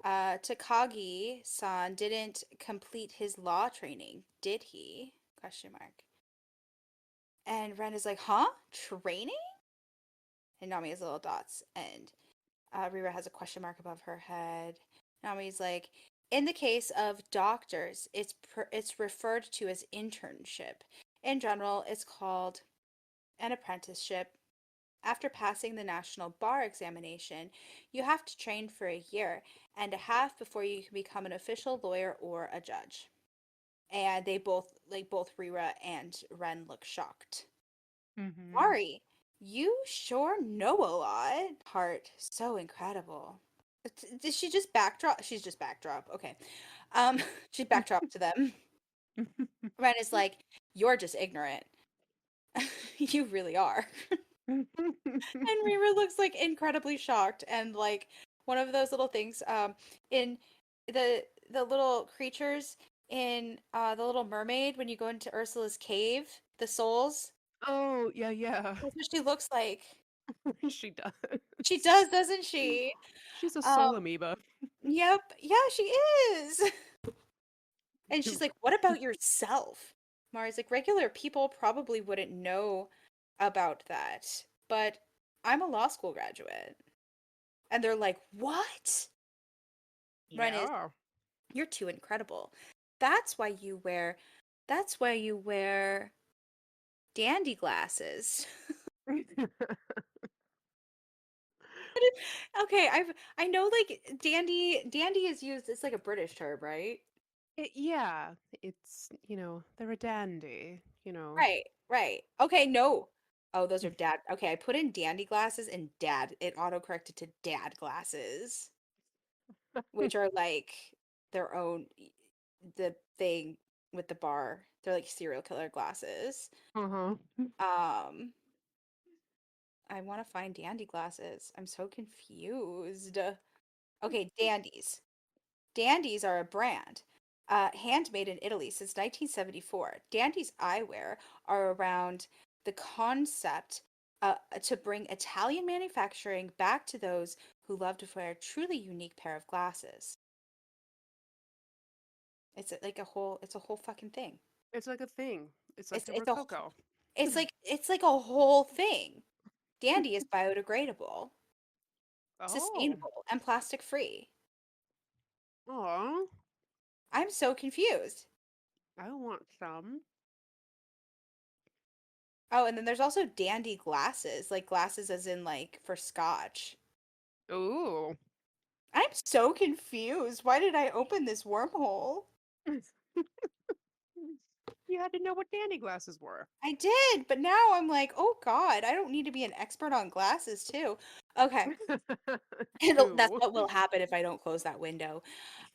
Takagi-san didn't complete his law training, did he? Question mark. And Ren is like, huh? Training? And Nami has little dots. And Rira has a question mark above her head. Nami's like, in the case of doctors, it's referred to as internship. In general, it's called an apprenticeship. After passing the national bar examination, you have to train for a year and a half before you can become an official lawyer or a judge. And they both, like both Rira and Ren, look shocked. Mm-hmm. Mari, you sure know a lot. Heart, so incredible. Did she just backdrop? She's just backdrop. Okay. She backdropped to them. Ren is like, you're just ignorant. You really are. And Rira looks like incredibly shocked and like one of those little things in the little creatures in the Little Mermaid when you go into Ursula's cave, the souls. Oh, yeah, yeah. That's what she looks like. She does. She does, doesn't she? She's a Um, soul amoeba. yep. Yeah, she is. And she's like, "What about yourself?" Mari's like, "Regular people probably wouldn't know about that, but I'm a law school graduate." And they're like, "What?" Ren is, Yeah. "You're too incredible. That's why you wear that's why you wear dandy glasses." Okay, I know like dandy is used, it's like a British term, right? Yeah, it's, they're a dandy, Right, right. Okay, no. Oh, those are dad. Okay, I put in dandy glasses and dad. It auto-corrected to dad glasses, which are like their own the thing with the bar. They're like serial killer glasses. Uh-huh. Um, I want to find dandy glasses. I'm so confused. Okay, dandies. Dandies are a brand, handmade in Italy since 1974. Dandies eyewear are around the concept to bring Italian manufacturing back to those who love to wear a truly unique pair of glasses. It's a whole fucking thing. It's like a thing. It's like It's the it's a Rococo. it's like a whole thing. Dandy is biodegradable, Oh. sustainable, and plastic free. Oh. I'm so confused. I want some. Oh, and then there's also dandy glasses, like glasses as in like for scotch. Ooh. I'm so confused. Why did I open this wormhole? You had to know what dandy glasses were. I did, but now I'm like, oh God, I don't need to be an expert on glasses too. Okay. That's True. what will happen if I don't close that window.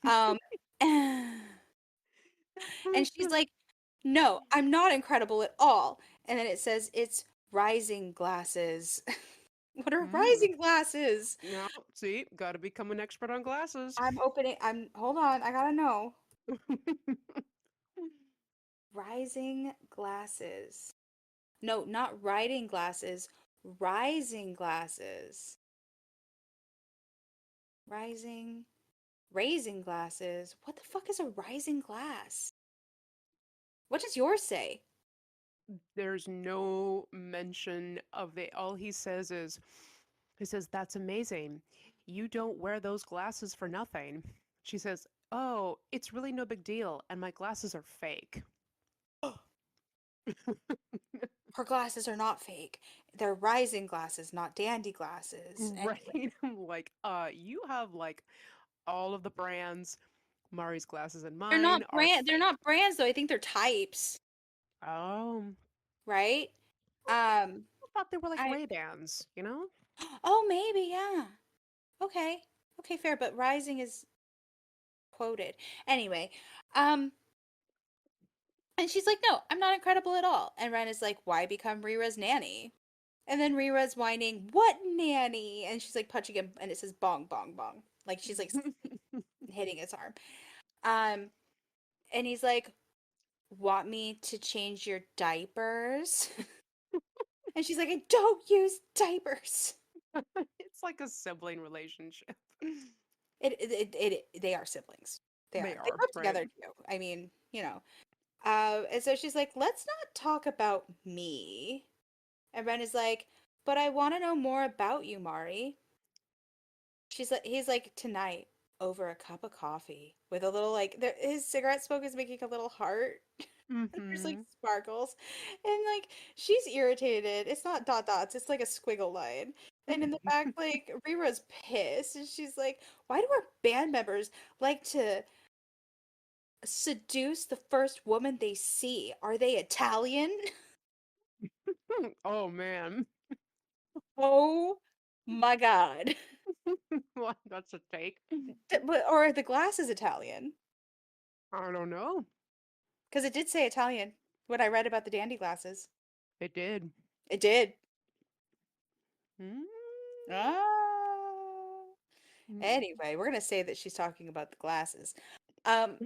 Um, and she's like, no, I'm not incredible at all. And then it says it's rising glasses. What are Mm. rising glasses? No, see, gotta become an expert on glasses. Hold on, I gotta know. Rising glasses. No, not riding glasses. Rising glasses. Rising. Raising glasses. What the fuck is a rising glass? What does yours say? There's no mention of it. All he says, that's amazing. You don't wear those glasses for nothing. She says, oh, it's really no big deal, and my glasses are fake. Her glasses are not fake. They're rising glasses, not dandy glasses. Anyway, Right? I'm like, you have like all of the brands. Mari's glasses and mine are they're fake. not brands though. I think they're types, Oh, right? I Um thought they were like I Ray-Bans, you know? Oh, maybe, yeah. Okay. Okay, fair, but rising is quoted. Anyway, um and she's like, "No, I'm not incredible at all." And Ren is like, "Why become Rira's nanny?" And then Rira's whining, "What nanny?" And she's like punching him, and it says bong, bong, bong. Like she's like hitting his arm. Um, and he's like, "Want me to change your diapers?" And she's like, "I don't use diapers." It's like a sibling relationship. They are siblings. They They are. They are, grew up right? together too. I mean, you know. And so she's like, "Let's not talk about me." And Ren is like, "But I want to know more about you, Mari." He's like, "Tonight, over a cup of coffee with a little like his cigarette smoke is making a little heart. There's like Mm-hmm. sparkles, and like she's irritated. It's not dot dots. It's like a squiggle line. And in the back, like Rira's pissed, and she's like, "Why do our band members like to seduce the first woman they see? Are they Italian?" Oh man. Oh my God. What? That's a take. Or the glass is Italian. I don't know. Because it did say Italian when I read about the dandy glasses. It did. It did. Mm. Ah. Anyway, we're gonna say that she's talking about the glasses. Um,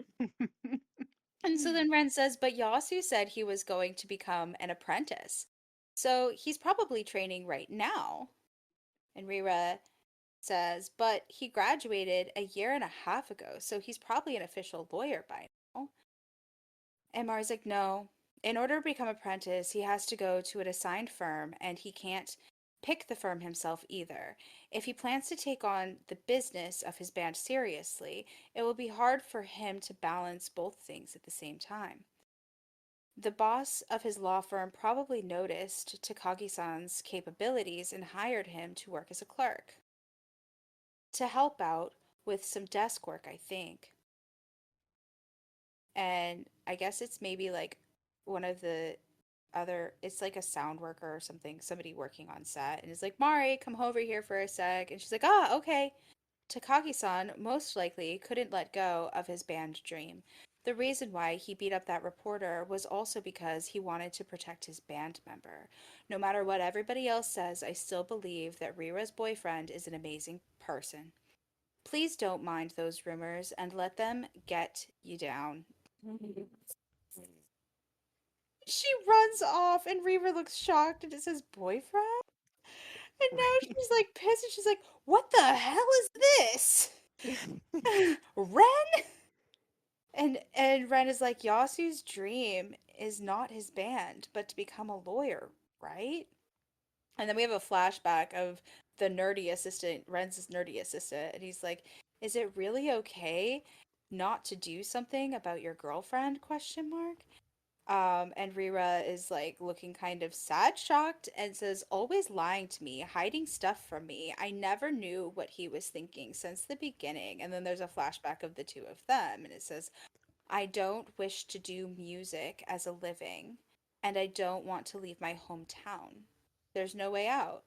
and so then Ren says, but Yasu said he was going to become an apprentice. So he's probably training right now. And Rira says, but he graduated a year and a half ago, so he's probably an official lawyer by now. And Mari's like, no. In order to become apprentice, he has to go to an assigned firm, and he can't pick the firm himself either. If he plans to take on the business of his band seriously, it will be hard for him to balance both things at the same time. The boss of his law firm probably noticed Takagi-san's capabilities and hired him to work as a clerk. To help out with some desk work, I think. And I guess it's maybe like one of the other, it's like a sound worker or something, somebody working on set, and it's like, Mari, come over here for a sec. And she's like, ah, okay. Takagi-san most likely couldn't let go of his band dream. The reason why he beat up that reporter was also because he wanted to protect his band member. No matter what everybody else says, I still believe that Rira's boyfriend is an amazing person. Please don't mind those rumors and let them get you down. She runs off, and Reaver looks shocked, and it says boyfriend? And now Right. she's like pissed, and she's like, what the hell is this? Ren? And Ren is like, Yasu's dream is not his band, but to become a lawyer, right? And then we have a flashback of the nerdy assistant, Ren's nerdy assistant, and he's like, is it really okay not to do something about your girlfriend? Question mark. And Rira is like looking kind of sad, shocked, and says, always lying to me, hiding stuff from me. I never knew what he was thinking since the beginning. And then there's a flashback of the two of them, and it says, I don't wish to do music as a living, and I don't want to leave my hometown. There's no way out.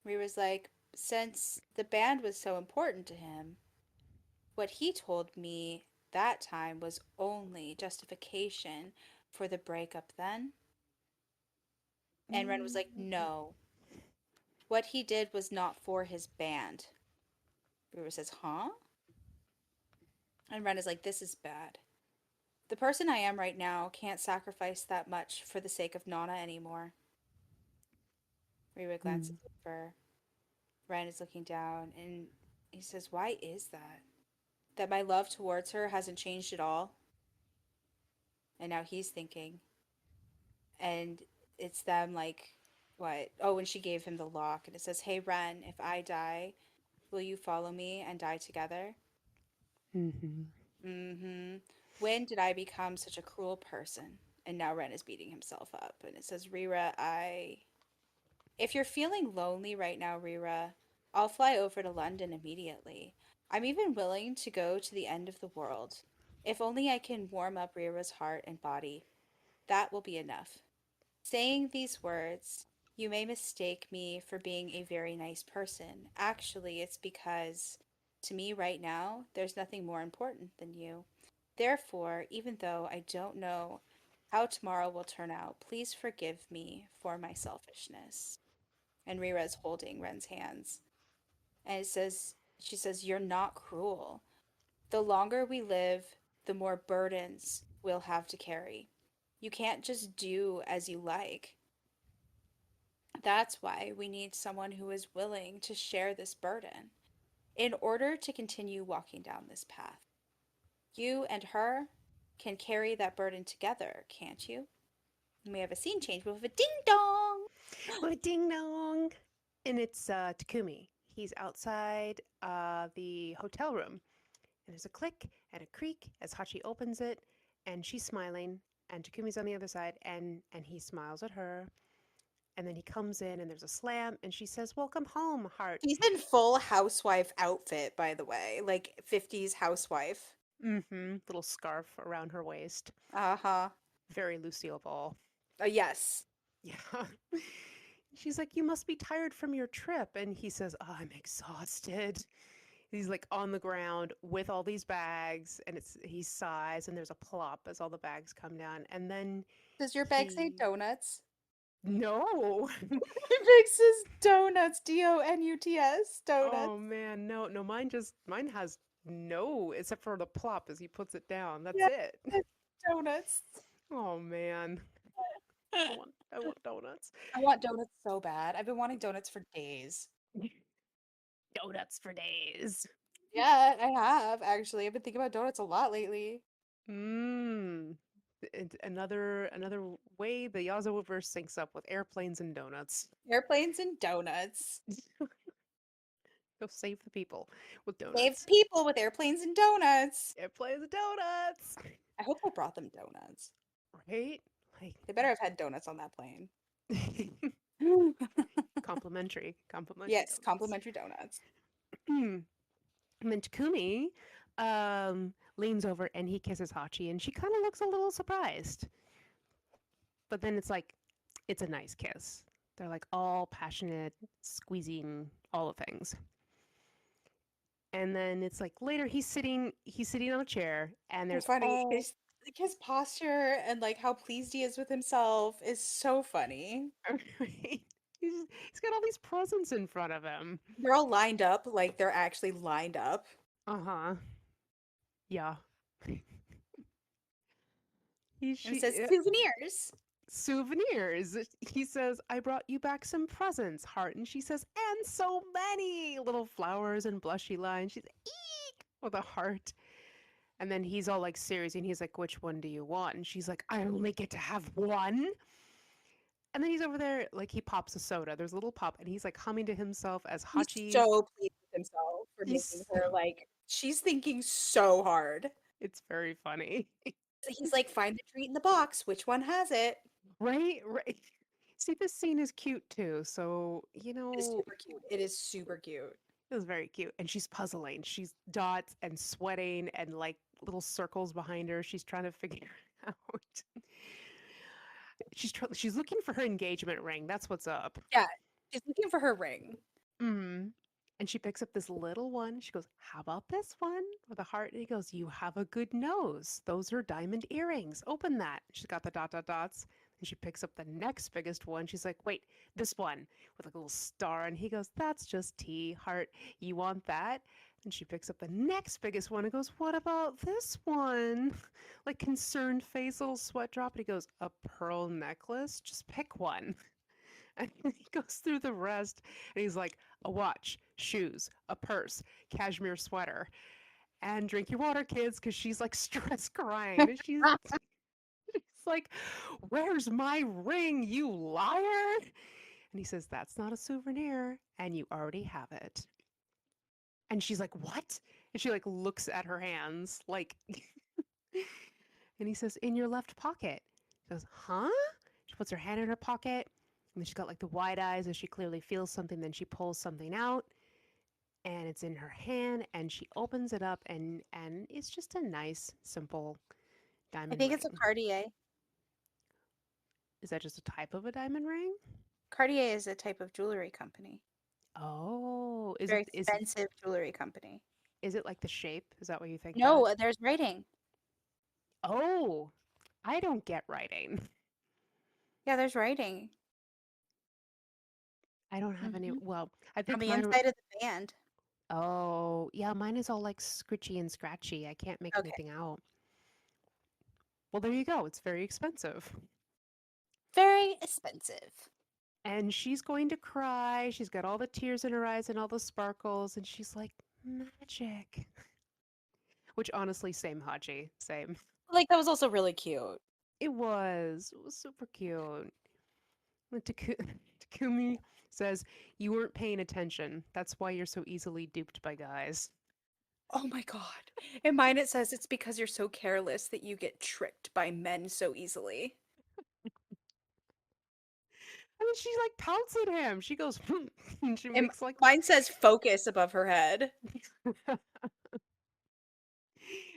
Rira's like, since the band was so important to him, what he told me that time was only justification for the breakup then. And Ren was like, no. What he did was not for his band. River says, huh? And Ren is like, this is bad. The person I am right now can't sacrifice that much for the sake of Nana anymore. River glances over. Ren is looking down and he says, why is that? That my love towards her hasn't changed at all? And now he's thinking, and it's them like, what? Oh, and she gave him the lock, and it says, hey, Ren, if I die, will you follow me and die together? Mm-hmm. Mm-hmm. When did I become such a cruel person? And now Ren is beating himself up. And it says, Rira, if you're feeling lonely right now, Rira, I'll fly over to London immediately. I'm even willing to go to the end of the world. If only I can warm up Rira's heart and body. That will be enough. Saying these words, you may mistake me for being a very nice person. Actually, it's because to me right now, there's nothing more important than you. Therefore, even though I don't know How tomorrow will turn out. Please forgive me for my selfishness. And Rira's holding Ren's hands. And she says, you're not cruel. The longer we live, the more burdens we'll have to carry. You can't just do as you like. That's why we need someone who is willing to share this burden in order to continue walking down this path. You and her can carry that burden together, can't you? And we have a scene change with a ding dong. Well, ding dong. And it's Takumi. He's outside the hotel room. And there's a click and a creak as Hachi opens it, and she's smiling, and Takumi's on the other side, and he smiles at her. And then he comes in, and there's a slam, and she says, "Welcome home, heart." She's in full housewife outfit, by the way, like 50s housewife. Mm-hmm. Little scarf around her waist. Uh-huh. Very Lucille Ball. Yes. Yeah. She's like, "You must be tired from your trip." And he says, "Oh, I'm exhausted." He's like on the ground with all these bags, and he sighs, and there's a plop as all the bags come down. And then Does your bag say he, donuts? no. It makes us donuts, Donuts, donuts. Oh man, no, no, mine has no, except for the plop as he puts it down. That's Yeah, it. it's donuts. Oh man. I want donuts. I want donuts so bad. I've been wanting donuts for days. Donuts for days. Yeah, I have actually. I've been thinking about donuts a lot lately. Mmm. Another way the Yazawaverse syncs up with airplanes and donuts. Airplanes and donuts. Go save the people with Save donuts. people with airplanes and donuts. Airplanes and donuts. I hope they brought them donuts. Right? Like They better have had donuts on that plane. complimentary Yes, donuts. complimentary donuts. And then Takumi leans over and he kisses Hachi, and she kind of looks a little surprised. But then it's a nice kiss. They're like all passionate, squeezing, all the things. And then it's like later he's sitting on a chair, and So there's funny. all His posture and like how pleased he is with himself is so funny. he's got all these presents in front of him. They're all lined up, like they're actually lined up. Uh-huh. Yeah. He And it she says souvenirs. souvenirs. He says, "I brought you back some presents, heart." And she says, "And so many little flowers and blushy lines." She's eek with a heart. And then he's all like serious and he's like, "Which one do you want?" And she's like, "I only get to have one." And then he's over there, like he pops a soda. There's a little pop, and he's like humming to himself as He's Hachi's. so pleased with himself for making He's her like she's thinking so hard. it's very funny. So he's like, find the treat in the box. Which one has it? Right, right. See, this scene is cute too. So, It is super cute. It is super cute. it was very cute. And she's puzzling. She's dots and sweating and like little circles behind her. She's trying to figure it out. She's looking for her engagement ring. That's what's up. Yeah, she's looking for her ring. Mm-hmm. And she picks up this little one. She goes, "How about this one?" With a heart. And he goes, "You have a good nose. Those are diamond earrings. Open that." She's got the dot, dot, dots. And she picks up the next biggest one. She's like, "Wait, this one," with like a little star. And he goes, "That's just tea, heart. You want that?" And she picks up the next biggest one and goes, "What about this one?" Like concerned face, little sweat drop. And he goes, "A pearl necklace? Just pick one." And he goes through the rest and he's like, "A watch, shoes, a purse, cashmere sweater, and drink your water, kids," because she's like stress crying. And she's like, "Where's my ring, you liar?" And he says, "That's not a souvenir, and you already have it." And she's like, "What?" And she like looks at her hands like and he says, "In your left pocket." She goes, "Huh?" She puts her hand in her pocket, and then she's got like the wide eyes as she clearly feels something. Then she pulls something out, and it's in her hand, and she opens it up, and it's just a nice, simple I diamond think it's a ring. Cartier. Is that just a type of a diamond ring? Cartier is a type of jewelry company. Oh, is Very it is expensive jewelry company. is it like the shape? Is that what you think that? No, there's writing. Oh, I don't get writing. Yeah, there's writing. I don't have any. Hmm. Well, I On think the mine. inside of the band. Oh, yeah, mine is all like scritchy and scratchy. I can't make Okay. anything out. Well, there you go. It's very expensive. Very expensive. And she's going to cry. She's got all the tears in her eyes and all the sparkles. And she's like, magic. Which honestly, same Hachi. Same. Like that was also really cute. It was. It was super cute. And Takumi says, you weren't paying attention. That's why you're so easily duped by guys. Oh my god. In mine it says it's because you're so careless that you get tricked by men so easily. And then she like pouts at him. She goes, and she And makes like, mine says focus above her head.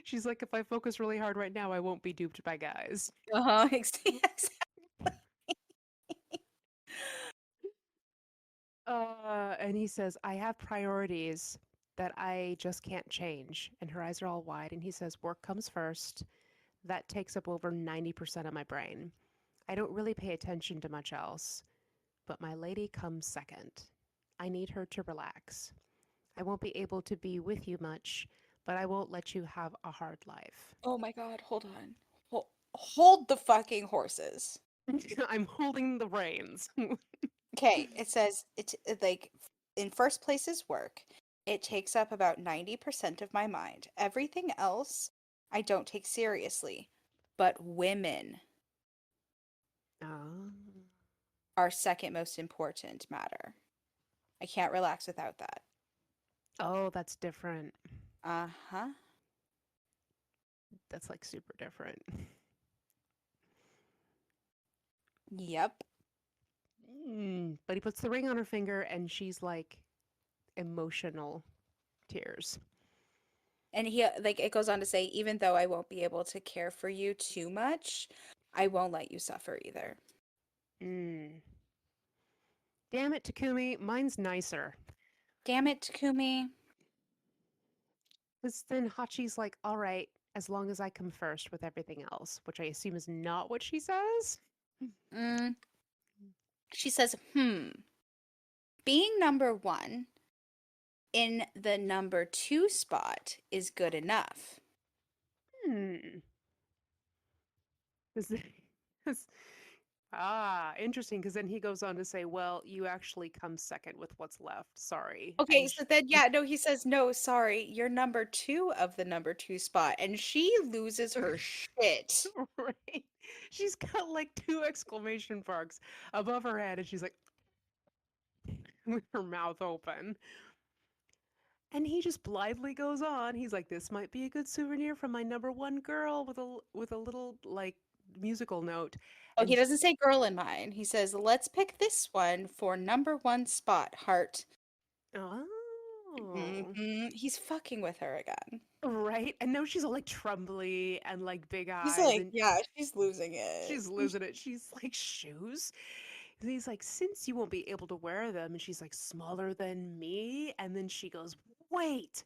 she's like, if I focus really hard right now, I won't be duped by guys. Uh-huh. Yes. And he says, I have priorities that I just can't change. And her eyes are all wide. And he says, work comes first. That takes up over 90% of my brain. I don't really pay attention to much else, but my lady comes second. I need her to relax. I won't be able to be with you much, but I won't let you have a hard life. Oh my god, hold on. Hold the fucking horses. I'm holding the reins. Okay, it says like in first place is work. It takes up about 90% of my mind. Everything else I don't take seriously. But women Oh. are second most important matter. I can't relax without that. Oh, that's different. Uh-huh. That's like super different. Yep. But he puts the ring on her finger and she's like emotional tears. And he like it goes on to say, even though I won't be able to care for you too much, I won't let you suffer either. Mm. Damn it, Takumi, mine's nicer. Damn it, Takumi. Because then Hachi's like, all right, as long as I come first with everything else, which I assume is not what she says. Mm. She says, being number one in the number two spot is good enough. Hmm. Is this, interesting. Because then he goes on to say, well, you actually come second with what's left. Sorry. Okay, so then, yeah, no, he says, no, sorry, you're number two of the number two spot. And she loses her shit. Right. She's got like two exclamation marks above her head, and she's like, with her mouth open. And he just blithely goes on. He's like, "This might be a good souvenir from my number one girl," with a little like musical note. Oh, he And doesn't say girl in mine. He says, let's pick this one for number one spot, heart. oh, He's fucking with her again. right. And now she's all like trembly and like big He's eyes, like, and yeah, she's losing it. she's losing it. She's like, shoes. And he's like, since you won't be able to wear them, and she's like, smaller than me. And then she goes, wait,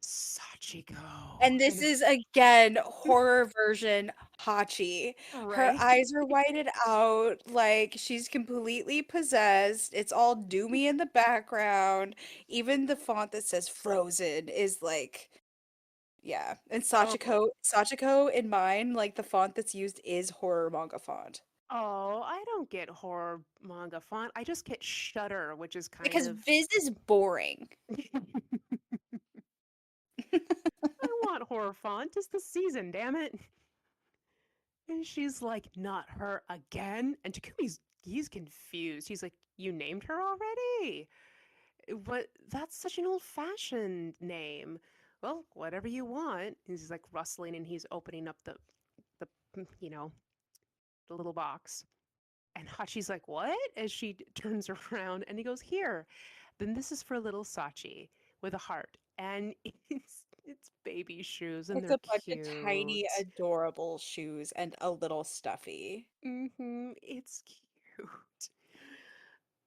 Sachiko. And this And is again horror version Hachi. Her right. eyes are whited out, like she's completely possessed. It's all doomy in the background. Even the font that says Frozen is like, yeah. And Oh, Sachiko in mine, like the font that's used is horror manga font. oh, I don't get horror manga font. I just get Shudder, which is kind Because of. Viz is boring. I want horror font. It's the season, damn it. And she's like, not her again. And he's confused. He's like, you named her already? What? That's such an old-fashioned name. Well, whatever you want. He's like rustling and he's opening up the you know the little box. And Hachi's like, what? As she turns around and he goes, here. Then this is for little Sachi with a heart. And it's baby shoes and It's they're a bunch of tiny, cute. adorable shoes and a little stuffy. It's cute.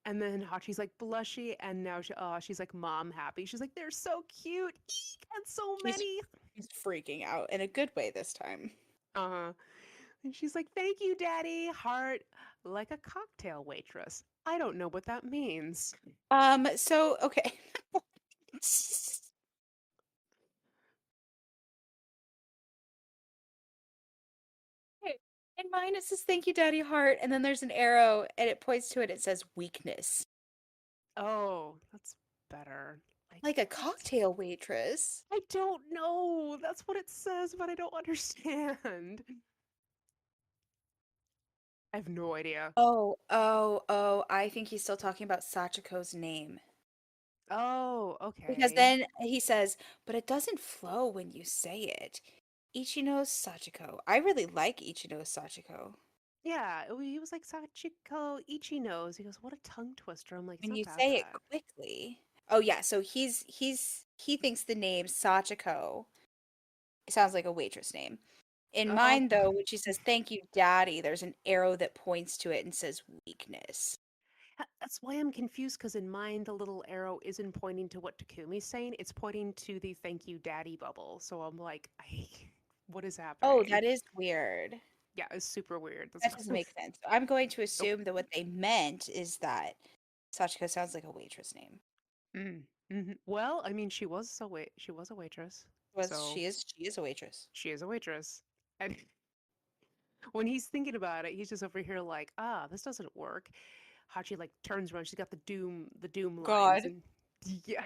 And then Hachi's like blushy, and now she's like mom happy. She's like, they're so cute. Eek, and so He's many. he's freaking out in a good way this time. Uh-huh. And she's like, "Thank you, Daddy." Heart like a cocktail waitress. I don't know what that means. So okay. Okay. In mine it says thank you, Daddy Heart, and then there's an arrow and it points to it. It says weakness. Oh, that's better. Like Like a what? cocktail waitress. I don't know. That's what it says, but I don't understand. I have no idea. Oh, I think he's still talking about Sachiko's name. Oh, Because okay. then he says, but it doesn't flow when you say it. Ichino Sachiko. I really like Ichino Sachiko. Yeah, he was like Sachiko Ichinos. He goes, "What a tongue twister." I'm like, it's When not you that say it bad. quickly. Oh yeah, so he thinks the name Sachiko sounds like a waitress name. In Oh, mine though, when she says thank you, Daddy, there's an arrow that points to it and says weakness. that's why I'm confused because in mine, the little arrow isn't pointing to what Takumi's saying. It's pointing to the thank you, daddy bubble. So I'm like, what is Oh, happening? that is weird. Yeah, it's super weird. That's That doesn't make sense. So I'm going to nope. assume that what they meant is that Sachiko sounds like a waitress name. Well, I mean, she was a waitress, Was so she is a waitress. she is a waitress. And when he's thinking about it, he's just over here like, ah, this doesn't work. Hachi like turns around. She's got the doom lines, God. and yeah,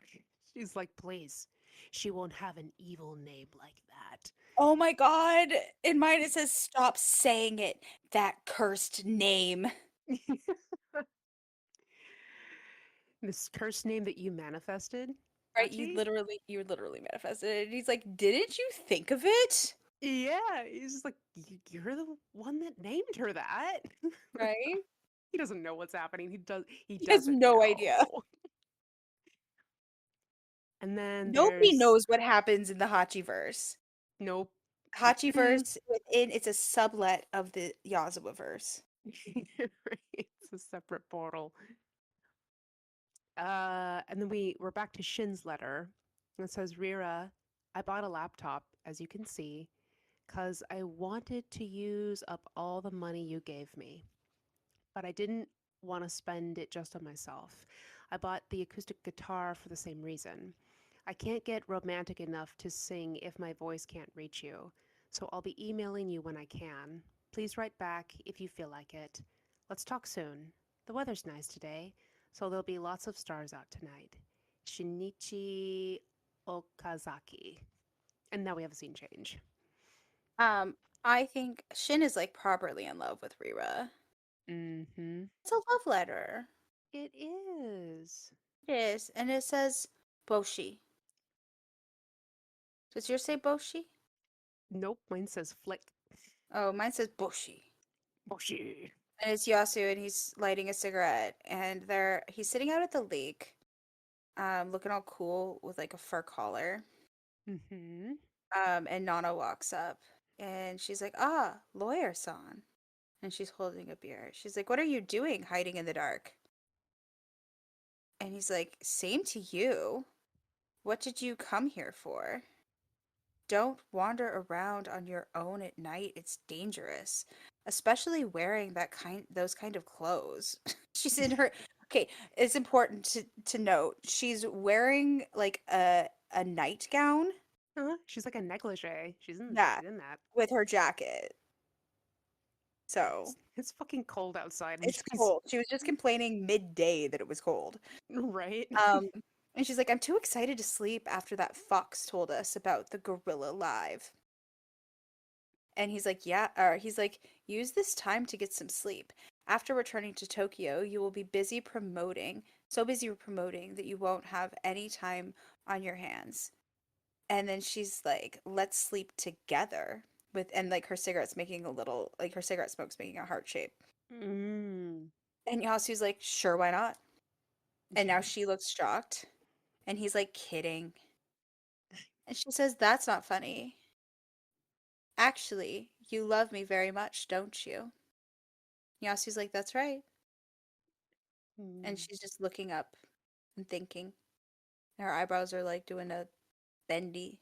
she's like, please, she won't have an evil name like that. Oh my God. In mine it says stop saying it. That cursed name. This cursed name that you manifested, Right? Hachi. You literally manifested it. And he's like, didn't you think of it? Yeah, he's just like, You're the one that named her that." Right? He doesn't know what's happening. He He has doesn't no idea. know. And then Nobody there's knows what happens in the Hachiverse. nope. Mm-mm. Hachiverse within it's a sublet of the Yazawaverse. It's a separate portal. And then we're back to Shin's letter. It says, Rira, I bought a laptop, as you can see, because I wanted to use up all the money you gave me. But I didn't want to spend it just on myself. I bought the acoustic guitar for the same reason. I can't get romantic enough to sing if my voice can't reach you, so I'll be emailing you when I can. Please write back if you feel like it. Let's talk soon. The weather's nice today, so there'll be lots of stars out tonight. Shinichi Okazaki. And now we have a scene change. Um, I think Shin is like properly in love with Rira. Mm-hmm. It's a love letter. It is. It is, and it says Boshi. Does yours say Boshi? Nope, mine says flick. Oh, mine says Boshi. Boshi. And it's Yasu, and he's lighting a cigarette, and he's sitting out at the lake, looking all cool with like a fur collar. Mm-hmm. And Nana walks up, and she's like, "Ah, lawyer-san," and she's holding a beer. She's like, "What are you doing, hiding in the dark?" And he's like, "Same to you. What did you come here for? Don't wander around on your own at night. It's dangerous, especially wearing those kind of clothes." She's in her Okay, it's important to note she's wearing like a nightgown. Huh? She's like a negligee. She's in Yeah, she's in that. with her jacket. So, It's fucking cold outside and it's she's cold. She was just complaining midday that it was cold. right. Um, and she's like, "I'm too excited to sleep after that fox told us about the gorilla live." And he's like, "Yeah," or he's like, "Use this time to get some sleep. After returning to Tokyo, you will be so busy promoting that you won't have any time on your hands." And then she's like, "Let's sleep together." And like her cigarette smoke's making a heart shape. Mm. And Yasu's like, "Sure, why not?" And now she looks shocked. And he's like, "Kidding." And she says, "That's not funny. Actually, you love me very much, don't you?" Yasu's like, "That's right." And Mm. she's just looking up and thinking. Her eyebrows are like doing bendy,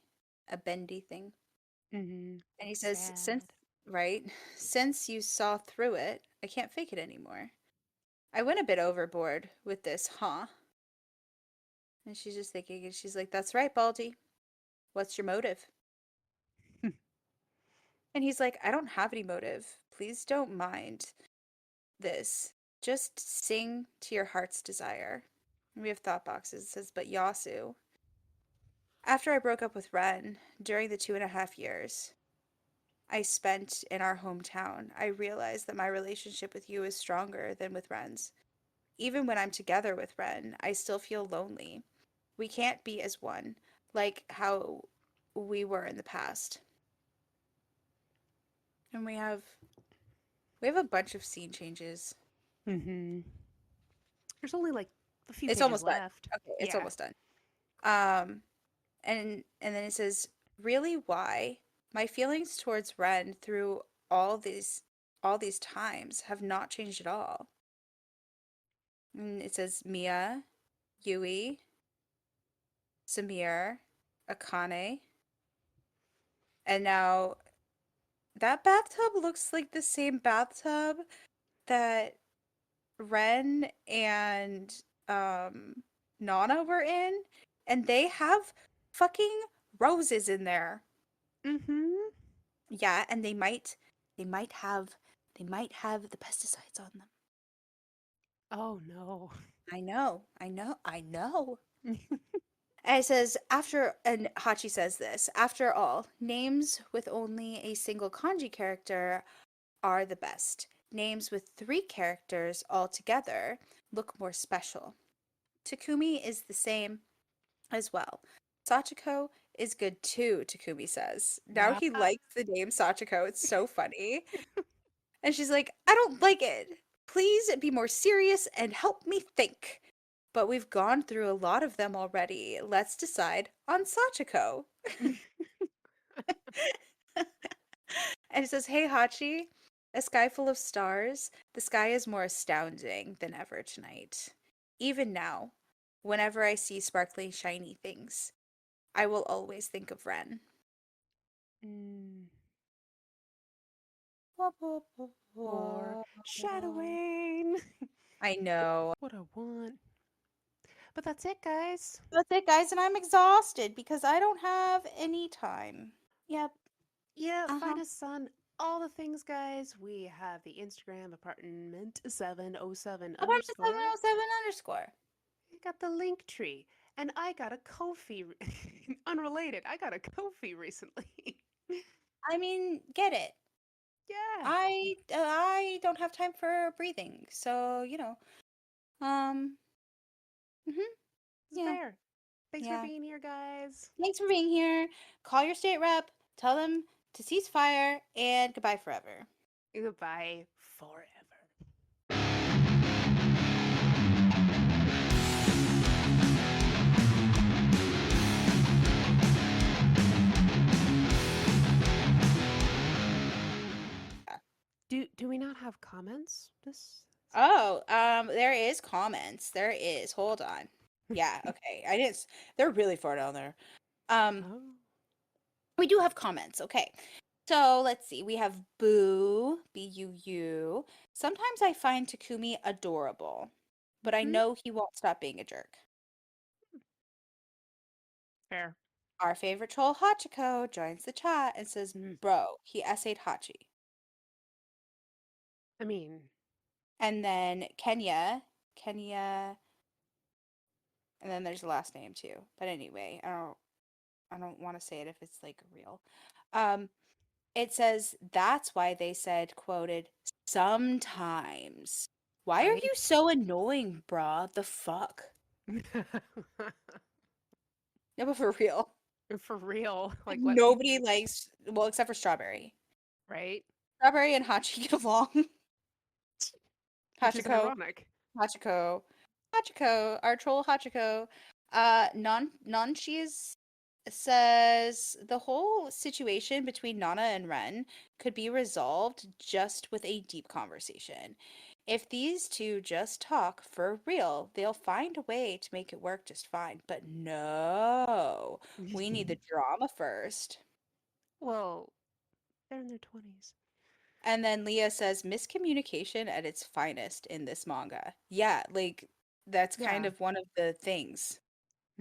a bendy thing. Mm-hmm. And he says, "Since Sad. right? Since you saw through it, I can't fake it anymore. I went a bit overboard with this, huh? And she's just thinking, and she's like, that's right, Baldy. What's your motive? And he's like, I don't have any motive. Please don't mind this. Just sing to your heart's desire. And we have thought boxes. It says, but Yasu. After I broke up with Ren, during the 2.5 years I spent in our hometown, I realized that my relationship with you is stronger than with Ren's. Even when I'm together with Ren, I still feel lonely. We can't be as one, like how we were in the past. And we have a bunch of scene changes. Mm-hmm. There's only like a few It's pages almost done. left. Okay, it's Yeah. almost done. Um, and then it says, really why? My feelings towards Ren through all these times have not changed at all. And it says Mia, Yui, Samir, Akane, and now that bathtub looks like the same bathtub that Ren and Nana were in, and they have fucking roses in there. Mm-hmm. Yeah, and they might have they might have the pesticides on them. Oh no. I know, I know, I know. And it says and Hachi says this, after all, names with only a single kanji character are the best. Names with three characters altogether look more special. Takumi is the same as well. Sachiko is good too, Takumi says. Now Yep. he likes the name Sachiko. It's so funny. And she's like, I don't like it. Please be more serious and help me think. But we've gone through a lot of them already. Let's decide on Sachiko. And it says, hey, Hachi, a sky full of stars. The sky is more astounding than ever tonight. Even now, whenever I see sparkling, shiny things, I will always think of Ren. Mm. Wah, wah, wah, Or wah. shadowing. I know. What I want. But that's it, guys. That's it, guys, and I'm exhausted because I don't have any time. Yep. Yeah, Uh-huh. find us on all the things, guys. We have the Instagram apartment 707 Apartment underscore. 707 underscore. We got the link tree. And I got a Kofi. Unrelated. I got a Kofi recently. I mean, get it. Yeah, I don't have time for breathing, so um, mhm, it's yeah, fair. Thanks for yeah. being here, guys. Thanks for being here. Call your state rep. Tell them to cease fire and goodbye forever. Goodbye forever. Do we not have comments? This. Oh, there is comments. There is. Hold on. Yeah, okay. I didn't. They're really far down there. Um, Oh. we do have comments. Okay. So let's see. We have Boo, Buu. Sometimes I find Takumi adorable, but I Hmm. know he won't stop being a jerk. Fair. Our favorite troll Hachiko joins the chat and says, Mm. "Bro, he essayed Hachi." I mean, And then Kenya, and then there's the last name too. But anyway, I don't want to say it if it's like real. Um, it says that's why they said quoted sometimes. Why are you right? so annoying, brah? The fuck? No, but for real. For real. Like Like, let people. nobody likes, well, except for Strawberry. Right? Strawberry and Hachi get along. Which is Hachiko, ironic. Hachiko, Hachiko, our troll Hachiko. Nonchies says the whole situation between Nana and Ren could be resolved just with a deep conversation. If these two just talk for real, they'll find a way to make it work just fine. But no, we need the drama first. Well, they're in their 20s. And then Leah says miscommunication at its finest in this manga. Yeah, like that's kind Yeah. of one of the things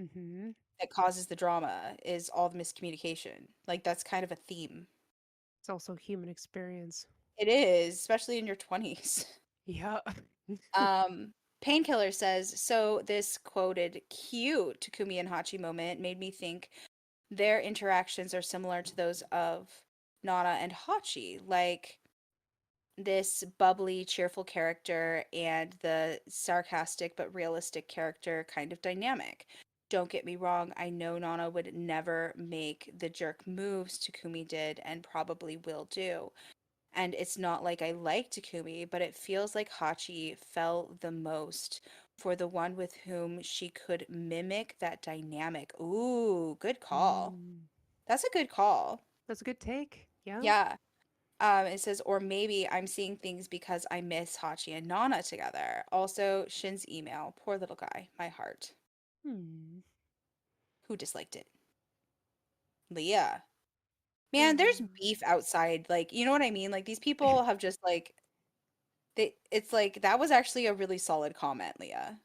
Mm-hmm. that causes the drama is all the miscommunication. Like that's kind of a theme. It's also human experience. It is, especially in your 20s. Yeah. Um, Painkiller says, so this quoted cute Takumi and Hachi moment made me think their interactions are similar to those of Nana and Hachi, like this bubbly, cheerful character and the sarcastic but realistic character kind of dynamic. Don't get me wrong, I know Nana would never make the jerk moves Takumi did and probably will do. And it's not like I like Takumi, but it feels like Hachi fell the most for the one with whom she could mimic that dynamic. Ooh, good call. Mm. That's a good call. That's a good take. Yeah. Yeah. It says, or maybe I'm seeing things because I miss Hachi and Nana together. Also, Shin's email. Poor little guy. My heart. Hmm. Who disliked it? Leah. Man, there's Um, beef outside. Like, you know what I mean? Like, these people have just, like, it's like, that was actually a really solid comment, Leah.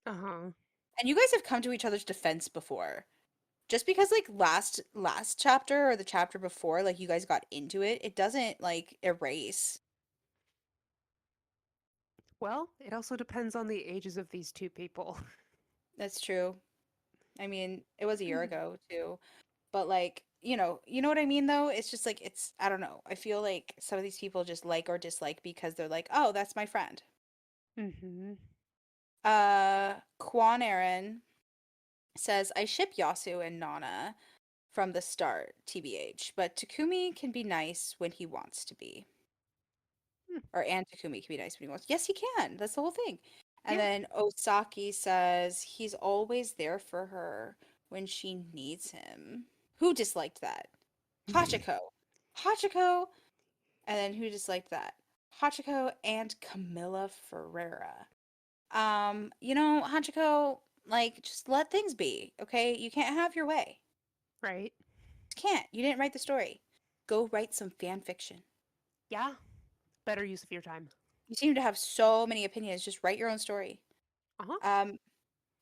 uh-huh. And you guys have come to each other's defense before. Just because, like, last chapter or the chapter before, like, you guys got into it, it doesn't, like, erase. Well, it also depends on the ages of these two people. That's true. I mean, it was a year ago too. But like, you know what I mean though? It's just like I don't know. I feel like some of these people just like or dislike because they're like, "Oh, that's my friend." Mm-hmm. Quan Aaron says, "I ship Yasu and Nana from the start, TBH, but Takumi can be nice when he wants to be." Or and Takumi can be nice when he wants. Yes, he can. That's the whole thing. And Yeah. then Osaki says he's always there for her when she needs him. Who disliked that? Hachiko. Hachiko. And then who disliked that? Hachiko and Camilla Ferreira. Hachiko, like, just let things be, okay? You can't have your way. Right. You can't. You didn't write the story. Go write some fan fiction. Yeah. Better use of your time. You seem to have so many opinions. Just write your own story. Uh-huh. Um,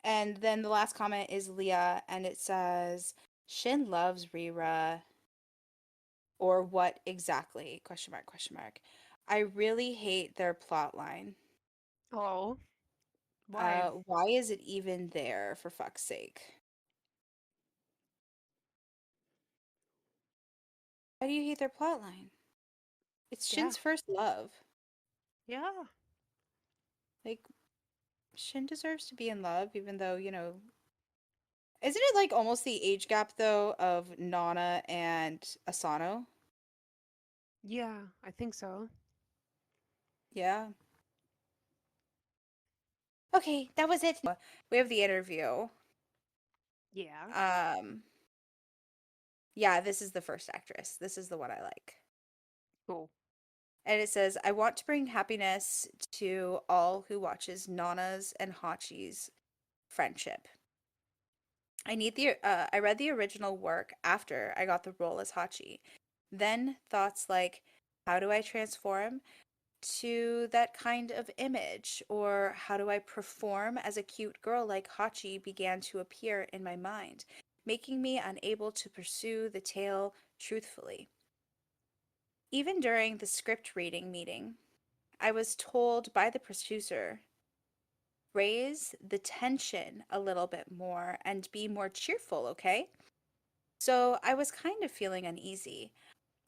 and then the last comment is Leah, and it says, Shin loves Rira, or what exactly? Question mark, question mark. I really hate their plot line. Oh, why? Why is it even there, for fuck's sake? Why do you hate their plot line? It's Yeah. Shin's first love. Yeah. Like, Shin deserves to be in love, even though, isn't it like almost the age gap though of Nana and Asano? Yeah, I think so. Yeah. Okay, that was it. We have the interview. Yeah. Um, yeah, this is the first actress. This is the one I like. Cool. And it says, I want to bring happiness to all who watches Nana's and Hachi's friendship. I read the original work after I got the role as Hachi. Then thoughts like, how do I transform to that kind of image? Or how do I perform as a cute girl like Hachi began to appear in my mind, making me unable to pursue the tale truthfully. Even during the script reading meeting, I was told by the producer, raise the tension a little bit more and be more cheerful, okay? So I was kind of feeling uneasy.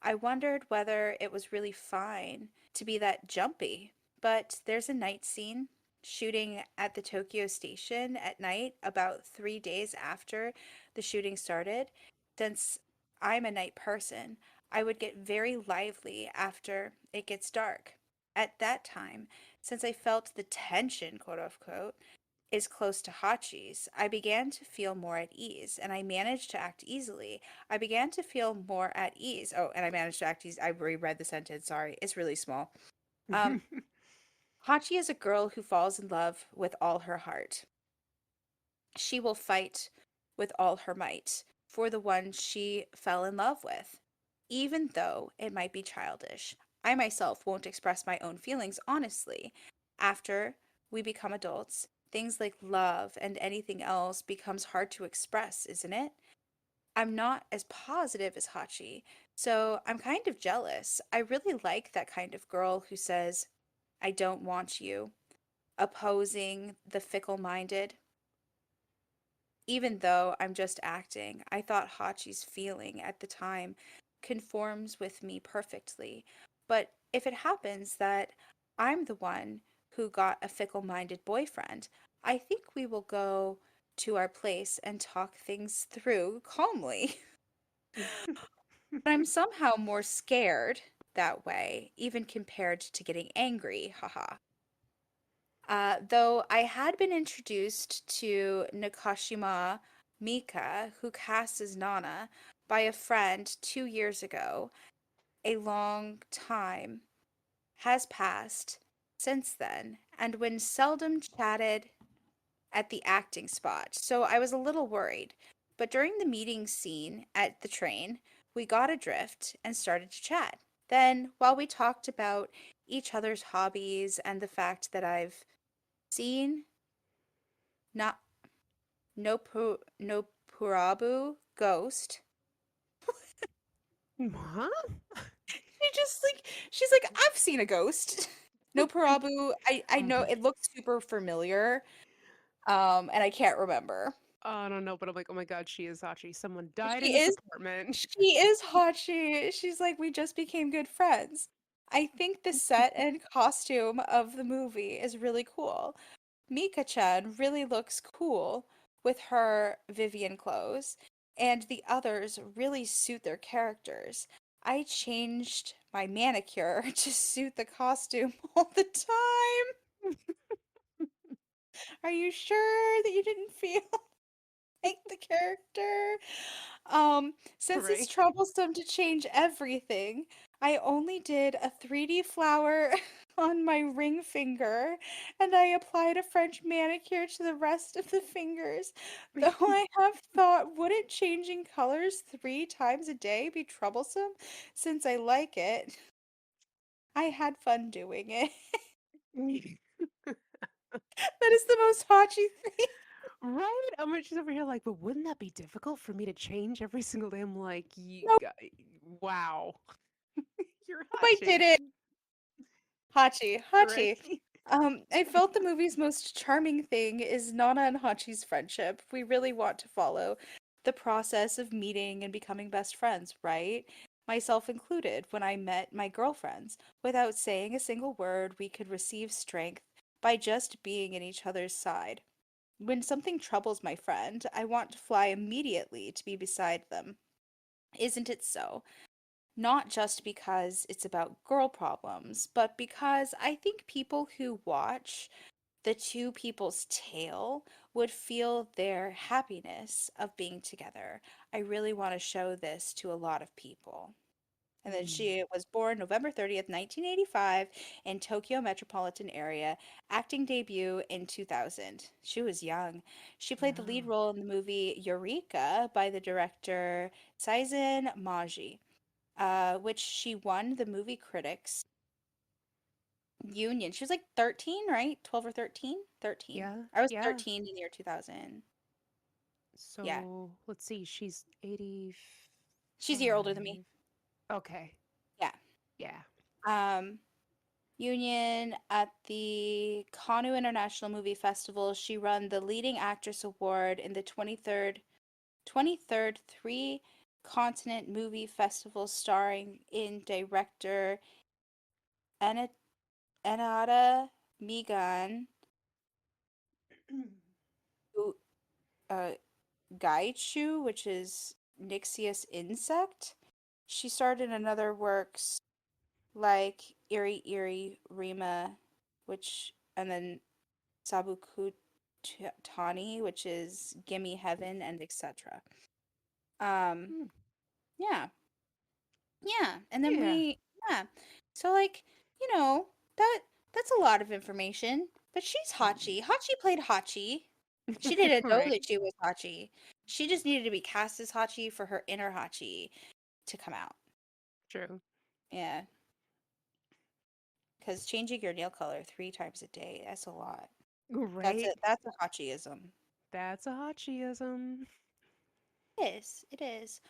I wondered whether it was really fine to be that jumpy. But there's a night scene shooting at the Tokyo station at night about 3 days after the shooting started. Since I'm a night person, I would get very lively after it gets dark. At that time, since I felt the tension, quote unquote, is close to Hachi's, I began to feel more at ease, and I managed to act easily. I began to feel more at ease. Oh, and I managed to act easy. I reread the sentence. Sorry, it's really small. Um, Hachi is a girl who falls in love with all her heart. She will fight with all her might for the one she fell in love with, even though it might be childish. I myself won't express my own feelings honestly. After we become adults, things like love and anything else becomes hard to express, isn't it? I'm not as positive as Hachi, so I'm kind of jealous. I really like that kind of girl who says, I don't want you, opposing the fickle-minded. Even though I'm just acting, I thought Hachi's feeling at the time conforms with me perfectly. But if it happens that I'm the one who got a fickle-minded boyfriend, I think we will go to our place and talk things through calmly. But I'm somehow more scared that way, even compared to getting angry. Haha. Though I had been introduced to Nakashima Mika, who casts as Nana, by a friend 2 years ago, a long time has passed since then, and when seldom chatted at the acting spot, so I was a little worried. But during the meeting scene at the train, we got adrift and started to chat. Then, while we talked about each other's hobbies and the fact that I've seen not no Purabu ghost. Huh? She's like I've seen a ghost. No Purabu. I Um, know it looks super familiar. And I can't remember. I don't know, but I'm like, oh my god, she is Hachi. Someone died She in this is apartment. she is Hachi. She's like we just became good friends. I think the set and costume of the movie is really cool. Mika-chan really looks cool with her Vivian clothes, and the others really suit their characters. I changed my manicure to suit the costume all the time. Are you sure that you didn't feel like the character? Since it's Right. troublesome to change everything, I only did a 3D flower on my ring finger and I applied a French manicure to the rest of the fingers. Though I have thought, wouldn't changing colors 3 times a day be troublesome? Since I like it, I had fun doing it. That is the most Hachi thing. Right? I'm just over here like, but wouldn't that be difficult for me to change every single day? I'm like, Nope, wow. You're I did Hachi. it. Hachi, Right? Hachi. I felt the movie's most charming thing is Nana and Hachi's friendship. We really want to follow the process of meeting and becoming best friends, right? Myself included, when I met my girlfriends. Without saying a single word, we could receive strength by just being in each other's side. When something troubles my friend, I want to fly immediately to be beside them. Isn't it so? Not just because it's about girl problems, but because I think people who watch the two people's tale would feel their happiness of being together. I really want to show this to a lot of people. And then Mm. she was born November 30th, 1985, in Tokyo metropolitan area, acting debut in 2000. She was young. She played the lead Oh. role in the movie Eureka by the director Saizen Maji, which she won the Movie Critics Union. She was like 13, right? 12 or 13? 13. Yeah, I was yeah. 13 in the year 2000. Yeah. So let's see, she's She's a year older than me. 85. Okay. Yeah. Yeah. Um, Union at the Kanu International Movie Festival. She won the Leading Actress Award in the 23rd Three Continent Movie Festival, starring in director Ena- Enada Migan, who uh, Gaichu, which is Nixius insect. She starred in another works like Iri Iri Rima, which and then Sabukutani, which is Gimme Heaven and etc. Um, Mm, yeah, yeah, and then yeah. yeah. So like, you know, that that's a lot of information. But she's Hachi. Hachi played Hachi. She didn't know Right. that she was Hachi. She just needed to be cast as Hachi for her inner Hachi to come out. True. Yeah. because changing your nail color 3 times a day, that's a lot. Right? That's a hachiism. That's a hachiism. It is. It is.